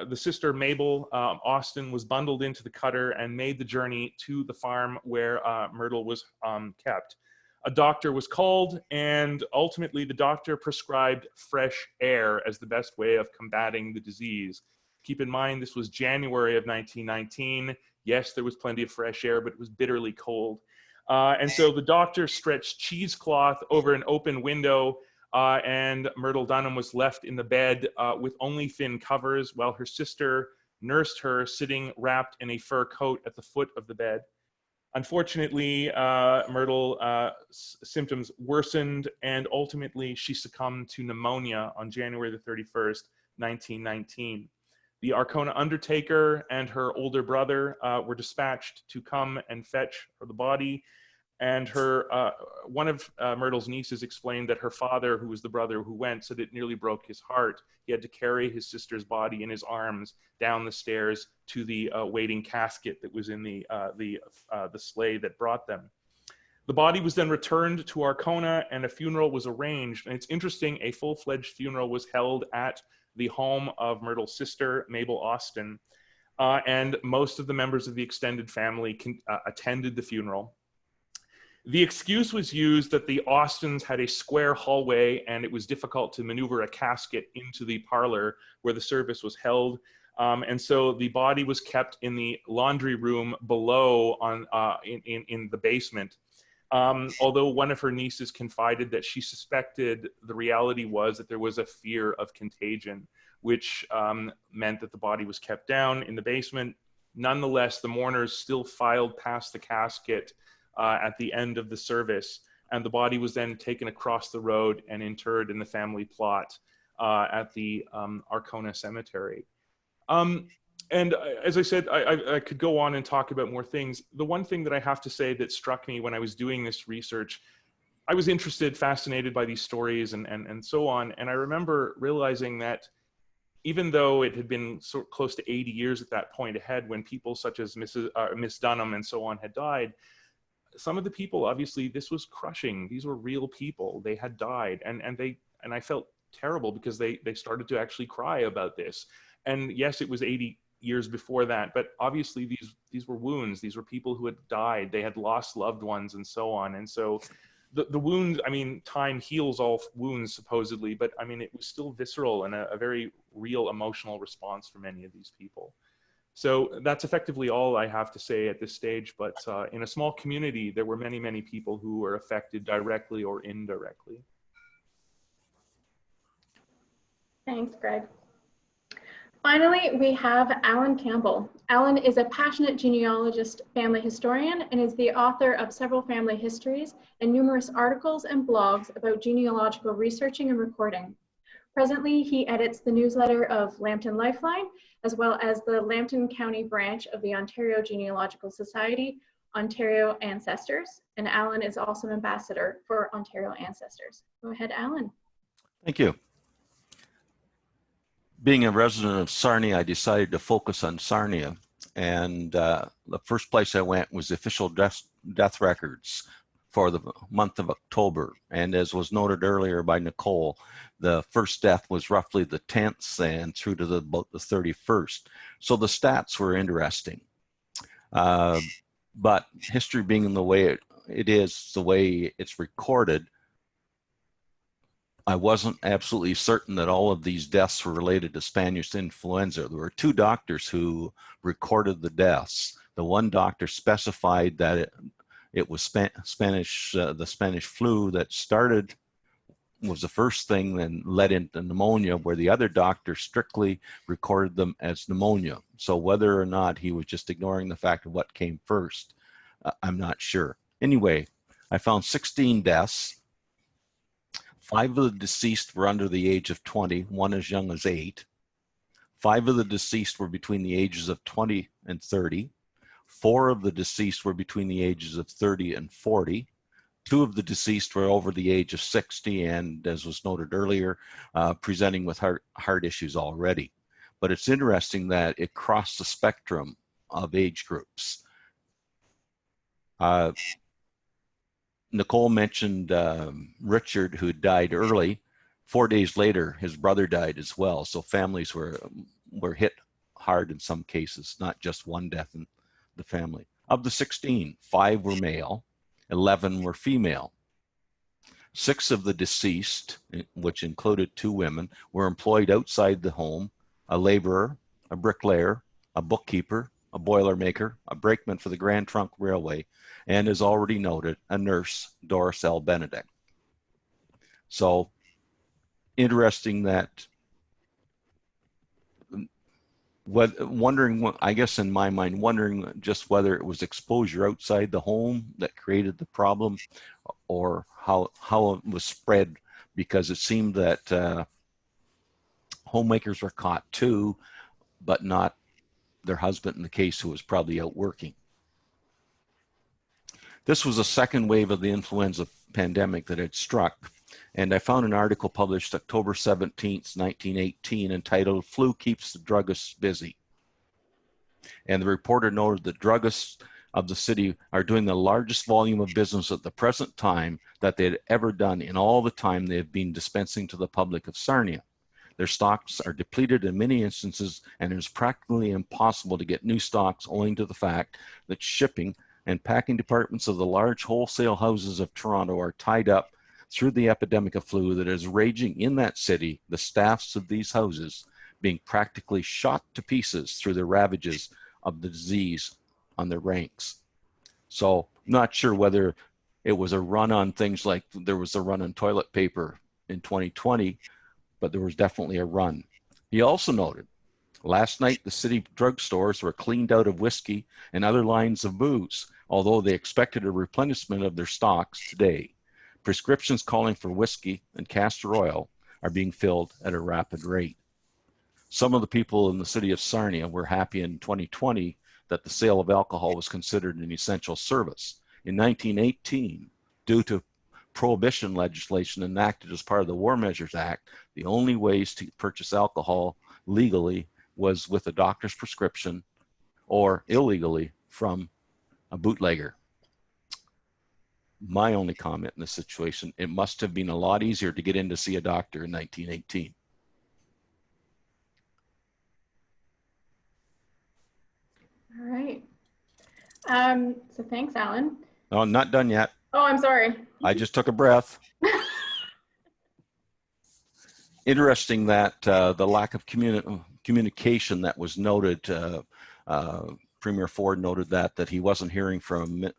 the sister, Mabel Austin, was bundled into the cutter and made the journey to the farm where Myrtle was kept. A doctor was called, and ultimately the doctor prescribed fresh air as the best way of combating the disease. Keep in mind, this was January of 1919. Yes, there was plenty of fresh air, but it was bitterly cold. And so the doctor stretched cheesecloth over an open window, and Myrtle Dunham was left in the bed with only thin covers, while her sister nursed her sitting wrapped in a fur coat at the foot of the bed. Unfortunately, Myrtle's symptoms worsened, and ultimately she succumbed to pneumonia on January the 31st, 1919. The Arkona undertaker and her older brother were dispatched to come and fetch the body. And one of Myrtle's nieces explained that her father, who was the brother who went, said it nearly broke his heart. He had to carry his sister's body in his arms down the stairs to the waiting casket that was in the sleigh that brought them. The body was then returned to Arkona, and a funeral was arranged. And it's interesting, a full-fledged funeral was held at the home of Myrtle's sister, Mabel Austin, and most of the members of the extended family attended the funeral. The excuse was used that the Austins had a square hallway and it was difficult to maneuver a casket into the parlor where the service was held. And so the body was kept in the laundry room below in the basement. Although one of her nieces confided that she suspected the reality was that there was a fear of contagion, which meant that the body was kept down in the basement. Nonetheless, the mourners still filed past the casket at the end of the service, and the body was then taken across the road and interred in the family plot at the Arkona Cemetery. And as I said, I could go on and talk about more things. The one thing that I have to say that struck me when I was doing this research, I was interested, fascinated by these stories and so on. And I remember realizing that even though it had been so close to 80 years at that point ahead, when people such as Miss Dunham and so on had died, some of the people, obviously, this was crushing. These were real people. They had died. And I felt terrible because they started to actually cry about this. And yes, it was 80 years before that, but obviously these were wounds. These were people who had died. They had lost loved ones and so on. And so the wound, I mean, time heals all wounds supposedly, but I mean, it was still visceral and a very real emotional response for many of these people. So that's effectively all I have to say at this stage. But in a small community, there were many, many people who were affected directly or indirectly. Thanks, Greg. Finally, we have Alan Campbell. Alan is a passionate genealogist, family historian, and is the author of several family histories and numerous articles and blogs about genealogical researching and recording. Presently, he edits the newsletter of Lambton Lifeline, as well as the Lambton County branch of the Ontario Genealogical Society, Ontario Ancestors, and Alan is also an ambassador for Ontario Ancestors. Go ahead, Alan. Thank you. Being a resident of Sarnia, I decided to focus on Sarnia, and the first place I went was the official death records for the month of October. And as was noted earlier by Nicole, the first death was roughly the 10th and through to about the 31st. So the stats were interesting. But history being the way it is, the way it's recorded, I wasn't absolutely certain that all of these deaths were related to Spanish influenza. There were two doctors who recorded the deaths. The one doctor specified that it was the Spanish flu that started, was the first thing, then led into pneumonia, where the other doctor strictly recorded them as pneumonia. So whether or not he was just ignoring the fact of what came first, I'm not sure. Anyway, I found 16 deaths. 5 of the deceased were under the age of 20, one as young as 8. 5 of the deceased were between the ages of 20 and 30. 4 of the deceased were between the ages of 30 and 40. 2 of the deceased were over the age of 60 and, as was noted earlier, presenting with heart issues already. But it's interesting that it crossed the spectrum of age groups. Nicole mentioned Richard, who died early. 4 days later, his brother died as well. So families were hit hard in some cases, not just one death in the family. Of the 16, 5 were male, 11 were female. 6 of the deceased, which included 2 women, were employed outside the home: a laborer, a bricklayer, a bookkeeper, a boilermaker, a brakeman for the Grand Trunk Railway, and, as already noted, a nurse, Doris Benedict. So interesting that, wondering, I guess in my mind, wondering just whether it was exposure outside the home that created the problem, or how it was spread, because it seemed that homemakers were caught too, but not their husband in the case, who was probably out working. This was a second wave of the influenza pandemic that had struck, and I found an article published October 17th, 1918, entitled "Flu Keeps the Druggists Busy." And the reporter noted that druggists of the city are doing the largest volume of business at the present time that they had ever done in all the time they have been dispensing to the public of Sarnia. Their stocks are depleted in many instances, and it is practically impossible to get new stocks, owing to the fact that shipping and packing departments of the large wholesale houses of Toronto are tied up through the epidemic of flu that is raging in that city, the staffs of these houses being practically shot to pieces through the ravages of the disease on their ranks. So I'm not sure whether it was a run on things like there was a run on toilet paper in 2020, but there was definitely a run. He also noted, last night the city drugstores were cleaned out of whiskey and other lines of booze, although they expected a replenishment of their stocks today. Prescriptions calling for whiskey and castor oil are being filled at a rapid rate. Some of the people in the city of Sarnia were happy in 2020 that the sale of alcohol was considered an essential service. In 1918, due to prohibition legislation enacted as part of the War Measures Act, the only ways to purchase alcohol legally was with a doctor's prescription or illegally from a bootlegger. My only comment in this situation, it must have been a lot easier to get in to see a doctor in 1918. All right. So thanks, Alan. No, I'm not done yet. Oh, I'm sorry. I just took a breath. Interesting that the lack of communication that was noted, Premier Ford noted that he wasn't hearing from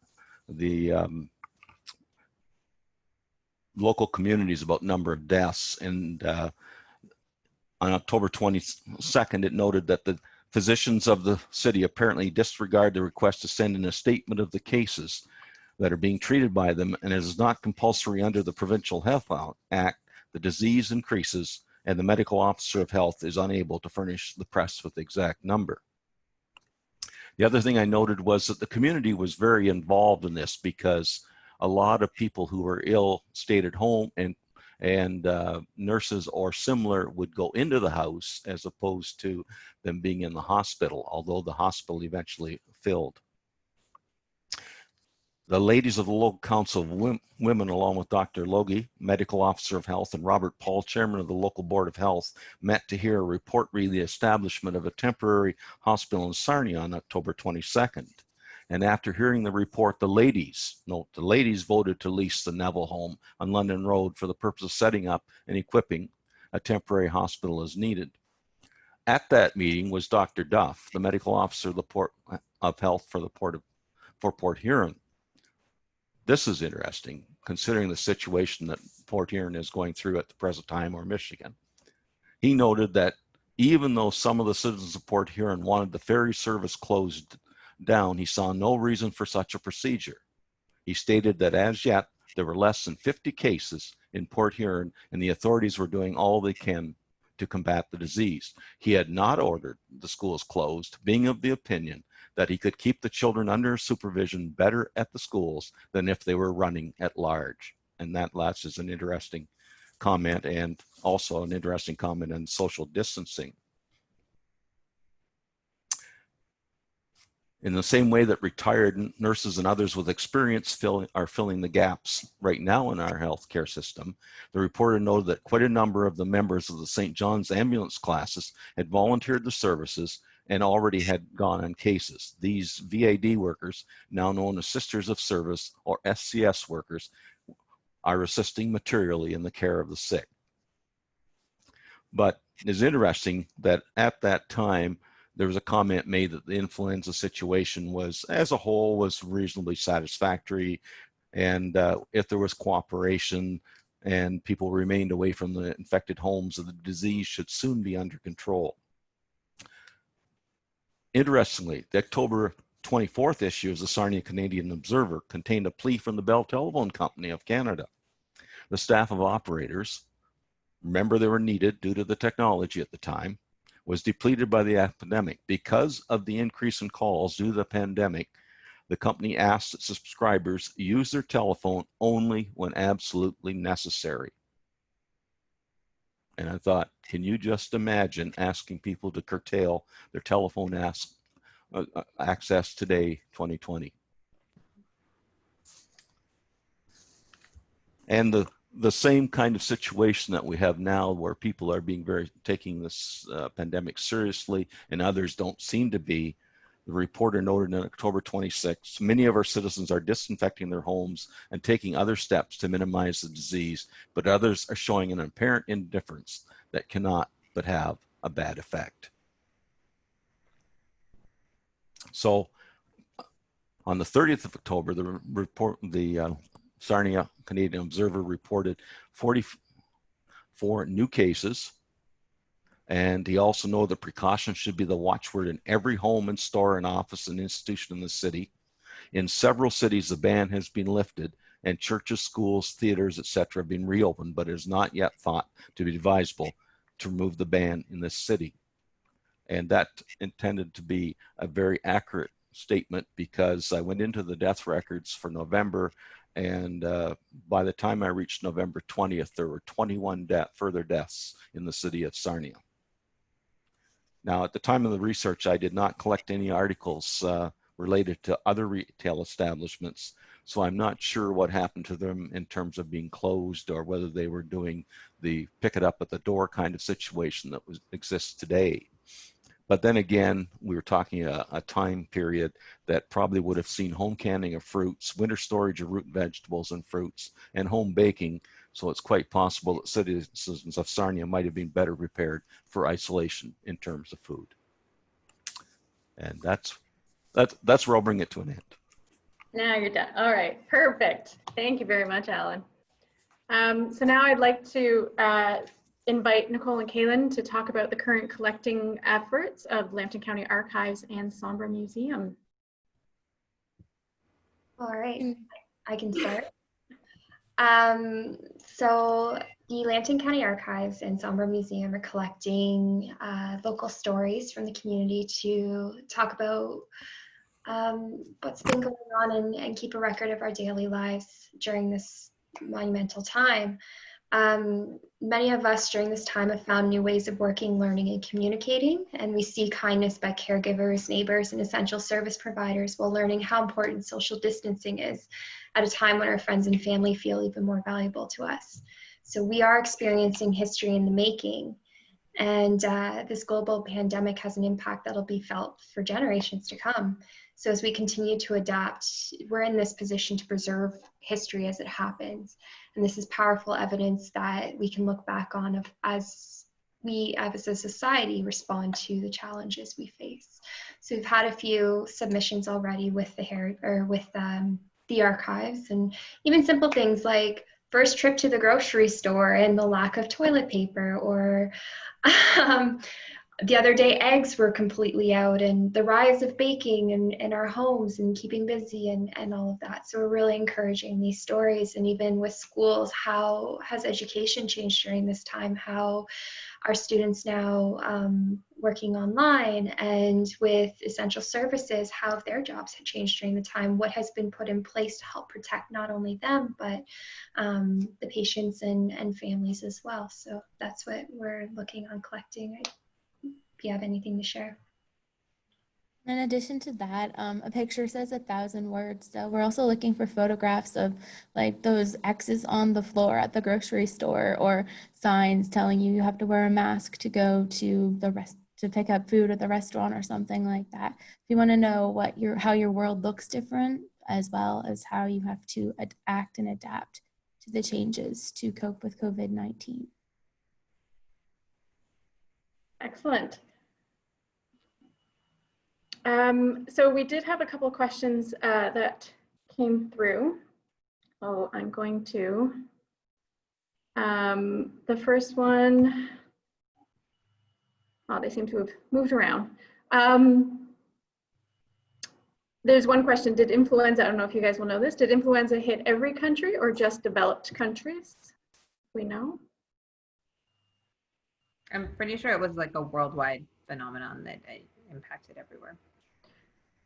the local communities about number of deaths. And on October 22nd, it noted that the physicians of the city apparently disregard the request to send in a statement of the cases that are being treated by them, and it is not compulsory under the Provincial Health Act. The disease increases and the medical officer of health is unable to furnish the press with the exact number. The other thing I noted was that the community was very involved in this because a lot of people who were ill stayed at home, and nurses or similar would go into the house as opposed to them being in the hospital, although the hospital eventually filled. The ladies of the local council of women, along with Dr. Logie, medical officer of health, and Robert Paul, chairman of the local board of health, met to hear a report re the establishment of a temporary hospital in Sarnia on October 22nd. And after hearing the report, the ladies voted to lease the Neville home on London Road for the purpose of setting up and equipping a temporary hospital as needed. At that meeting was Dr. Duff, the medical officer of the Port of Health for Port Huron. This is interesting, considering the situation that Port Huron is going through at the present time, or Michigan. He noted that even though some of the citizens of Port Huron wanted the ferry service closed down, he saw no reason for such a procedure. He stated that as yet, there were less than 50 cases in Port Huron, and the authorities were doing all they can to combat the disease. He had not ordered the schools closed, being of the opinion that he could keep the children under supervision better at the schools than if they were running at large. And that last is an interesting comment, and also an interesting comment on social distancing. In the same way that retired nurses and others with experience are filling the gaps right now in our healthcare system, the reporter noted that quite a number of the members of the St. John's ambulance classes had volunteered the services and already had gone on cases. These VAD workers, now known as Sisters of Service or SCS workers, are assisting materially in the care of the sick. But it's interesting that at that time, there was a comment made that the influenza situation was, as a whole, was reasonably satisfactory. And if there was cooperation and people remained away from the infected homes, the disease should soon be under control. Interestingly, the October 24th issue of the Sarnia Canadian Observer contained a plea from the Bell Telephone Company of Canada. The staff of operators, remember they were needed due to the technology at the time, was depleted by the epidemic. Because of the increase in calls due to the pandemic, the company asked that subscribers use their telephone only when absolutely necessary. And I thought, can you just imagine asking people to curtail their telephone access today, 2020? And the same kind of situation that we have now, where people are taking this pandemic seriously and others don't seem to be. The reporter noted on October 26th, many of our citizens are disinfecting their homes and taking other steps to minimize the disease, but others are showing an apparent indifference that cannot but have a bad effect. So on the 30th of October, the Sarnia Canadian Observer reported 44 new cases. And he also know that precaution should be the watchword in every home and store and office and institution in the city. In several cities, the ban has been lifted and churches, schools, theaters, etc. have been reopened, but it is not yet thought to be advisable to remove the ban in this city. And that intended to be a very accurate statement, because I went into the death records for November, and by the time I reached November 20th, there were 21 further deaths in the city of Sarnia. Now, at the time of the research, I did not collect any articles related to other retail establishments, so I'm not sure what happened to them in terms of being closed, or whether they were doing the pick it up at the door kind of situation that exists today. But then again, we were talking a time period that probably would have seen home canning of fruits, winter storage of root vegetables and fruits, and home baking. So it's quite possible that citizens of Sarnia might have been better prepared for isolation in terms of food. And that's where I'll bring it to an end. Now you're done. All right, perfect. Thank you very much, Alan. So now I'd like to invite Nicole and Kalin to talk about the current collecting efforts of Lambton County Archives and Sombra Museum. All right, I can start. So the Lambton County Archives and Sandburg Museum are collecting local stories from the community to talk about what's been going on and keep a record of our daily lives during this monumental time. Many of us during this time have found new ways of working, learning, and communicating, and we see kindness by caregivers, neighbors, and essential service providers while learning how important social distancing is at a time when our friends and family feel even more valuable to us. So we are experiencing history in the making, and this global pandemic has an impact that'll be felt for generations to come. So as we continue to adapt, we're in this position to preserve history as it happens. And this is powerful evidence that we can look back on as we as a society respond to the challenges we face. So we've had a few submissions already with the archives, and even simple things like first trip to the grocery store and the lack of toilet paper, or the other day eggs were completely out, and the rise of baking in our homes and keeping busy and all of that. So we're really encouraging these stories. And even with schools, how has education changed during this time? How are students now working online? And with essential services, how have their jobs changed during the time? What has been put in place to help protect not only them, but the patients and families as well? So that's what we're looking on collecting. If you have anything to share. In addition to that, a picture says 1,000 words. So we're also looking for photographs of like those X's on the floor at the grocery store, or signs telling you have to wear a mask to go to to pick up food at the restaurant or something like that. If you want to know how your world looks different, as well as how you have to act and adapt to the changes to cope with COVID-19. Excellent. So we did have a couple of questions that came through. Oh, I'm going to. The first one, oh, they seem to have moved around. There's one question, did influenza, I don't know if you guys will know this, did influenza hit every country or just developed countries? We know. I'm pretty sure it was like a worldwide phenomenon that it impacted everywhere.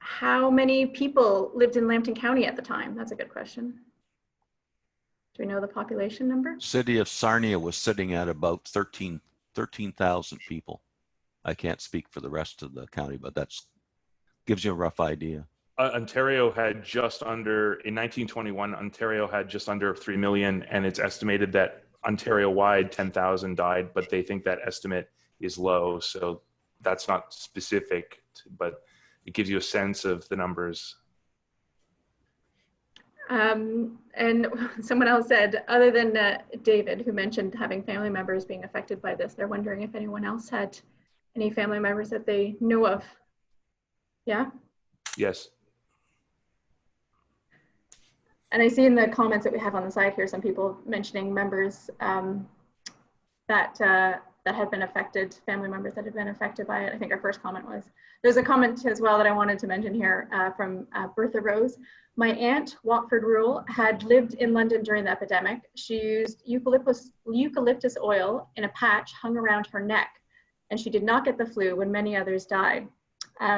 How many people lived in Lambton County at the time? That's a good question. Do we know the population number? City of Sarnia was sitting at about 13,000 people. I can't speak for the rest of the county, but that gives you a rough idea. Ontario had just under, in 1921, Ontario had just under 3 million, and it's estimated that Ontario-wide 10,000 died, but they think that estimate is low. So that's not specific, but it gives you a sense of the numbers. And someone else said, other than David, who mentioned having family members being affected by this, they're wondering if anyone else had any family members that they know of. Yeah? Yes. And I see in the comments that we have on the side here, some people mentioning members that had been affected, family members that had been affected by it. I think our first comment was, there's a comment as well that I wanted to mention here from Bertha Rose. My aunt, Watford Rural, had lived in London during the epidemic. She used eucalyptus oil in a patch hung around her neck, and she did not get the flu when many others died.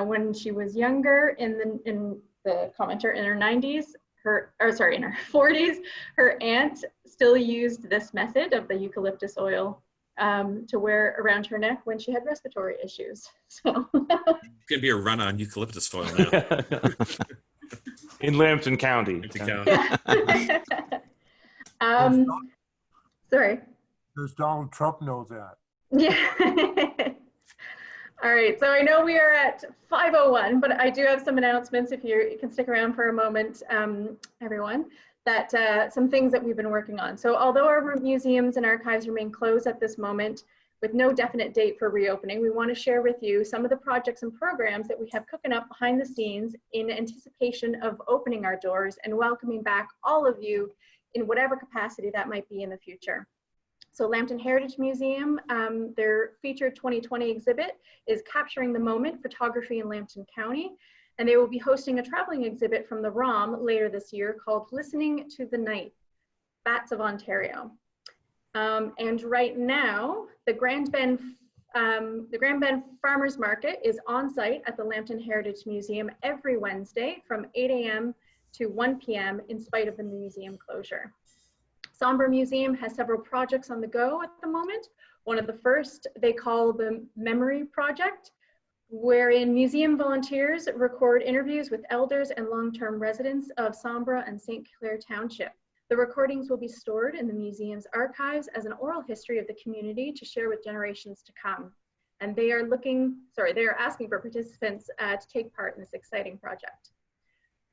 When she was younger, in the commenter, in her 90s, in her 40s, her aunt still used this method of the eucalyptus oil to wear around her neck when she had respiratory issues. So It's gonna be a run on eucalyptus oil now. In Lambton County. Lambton County. Yeah. Sorry. Does Donald Trump know that? Yeah. All right, so I know we are at 5:01, but I do have some announcements if you can stick around for a moment, everyone, that some things that we've been working on. So although our museums and archives remain closed at this moment with no definite date for reopening, we want to share with you some of the projects and programs that we have cooking up behind the scenes in anticipation of opening our doors and welcoming back all of you in whatever capacity that might be in the future. So Lambton Heritage Museum, their featured 2020 exhibit is Capturing the Moment, Photography in Lambton County. And they will be hosting a traveling exhibit from the ROM later this year called Listening to the Night, Bats of Ontario. And right now, the Grand Bend Farmers Market is on site at the Lambton Heritage Museum every Wednesday from 8 a.m. to 1 p.m. in spite of the museum closure. Sandburg Museum has several projects on the go at the moment. One of the first they call the Memory Project, wherein museum volunteers record interviews with elders and long-term residents of Sambra and St. Clair Township. The recordings will be stored in the museum's archives as an oral history of the community to share with generations to come. And they are asking for participants to take part in this exciting project.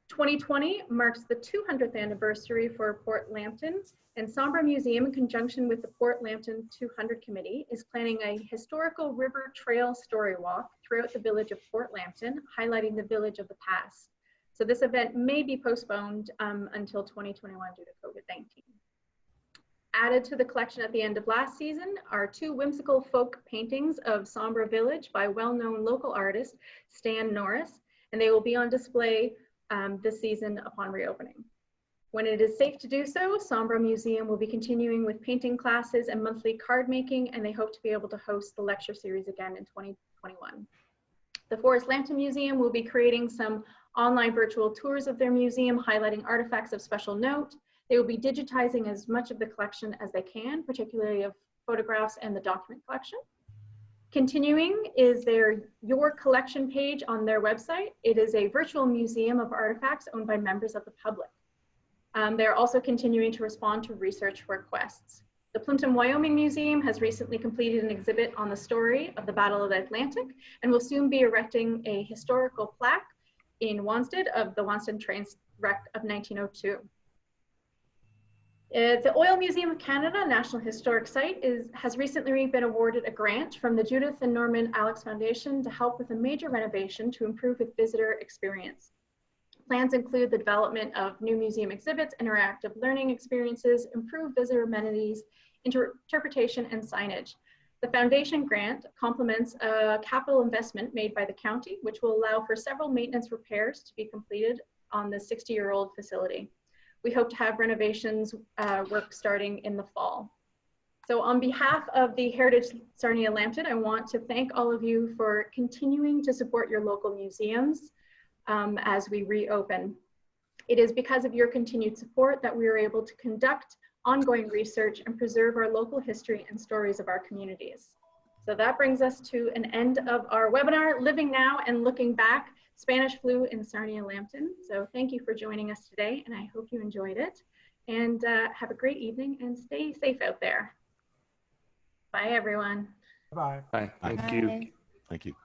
2020 marks the 200th anniversary for Port Lambton, and Sambra Museum, in conjunction with the Port Lambton 200 Committee, is planning a historical river trail story walk throughout the village of Port Lambton, highlighting the village of the past. So this event may be postponed until 2021 due to COVID-19. Added to the collection at the end of last season are 2 whimsical folk paintings of Sambra Village by well-known local artist Stan Norris, and they will be on display this season upon reopening. When it is safe to do so, Sambra Museum will be continuing with painting classes and monthly card making, and they hope to be able to host the lecture series again in 2021. The Forest Lambton Museum will be creating some online virtual tours of their museum, highlighting artifacts of special note. They will be digitizing as much of the collection as they can, particularly of photographs and the document collection. Continuing is their Your Collection page on their website. It is a virtual museum of artifacts owned by members of the public. They're also continuing to respond to research requests. The Plimpton, Wyoming Museum has recently completed an exhibit on the story of the Battle of the Atlantic and will soon be erecting a historical plaque in Wanstead of the Wanstead train wreck of 1902. The Oil Museum of Canada, National Historic Site, has recently been awarded a grant from the Judith and Norman Alex Foundation to help with a major renovation to improve the visitor experience. Plans include the development of new museum exhibits, interactive learning experiences, improved visitor amenities, interpretation, and signage. The foundation grant complements a capital investment made by the county, which will allow for several maintenance repairs to be completed on the 60-year-old facility. We hope to have renovations work starting in the fall. So on behalf of the Heritage Sarnia-Lambton, I want to thank all of you for continuing to support your local museums as we reopen. It is because of your continued support that we are able to conduct ongoing research and preserve our local history and stories of our communities. So that brings us to an end of our webinar, Living Now and Looking Back, Spanish Flu in Sarnia-Lambton. So thank you for joining us today, and I hope you enjoyed it. And have a great evening and stay safe out there. Bye, everyone. Bye. Bye. Thank you. Bye. Thank you.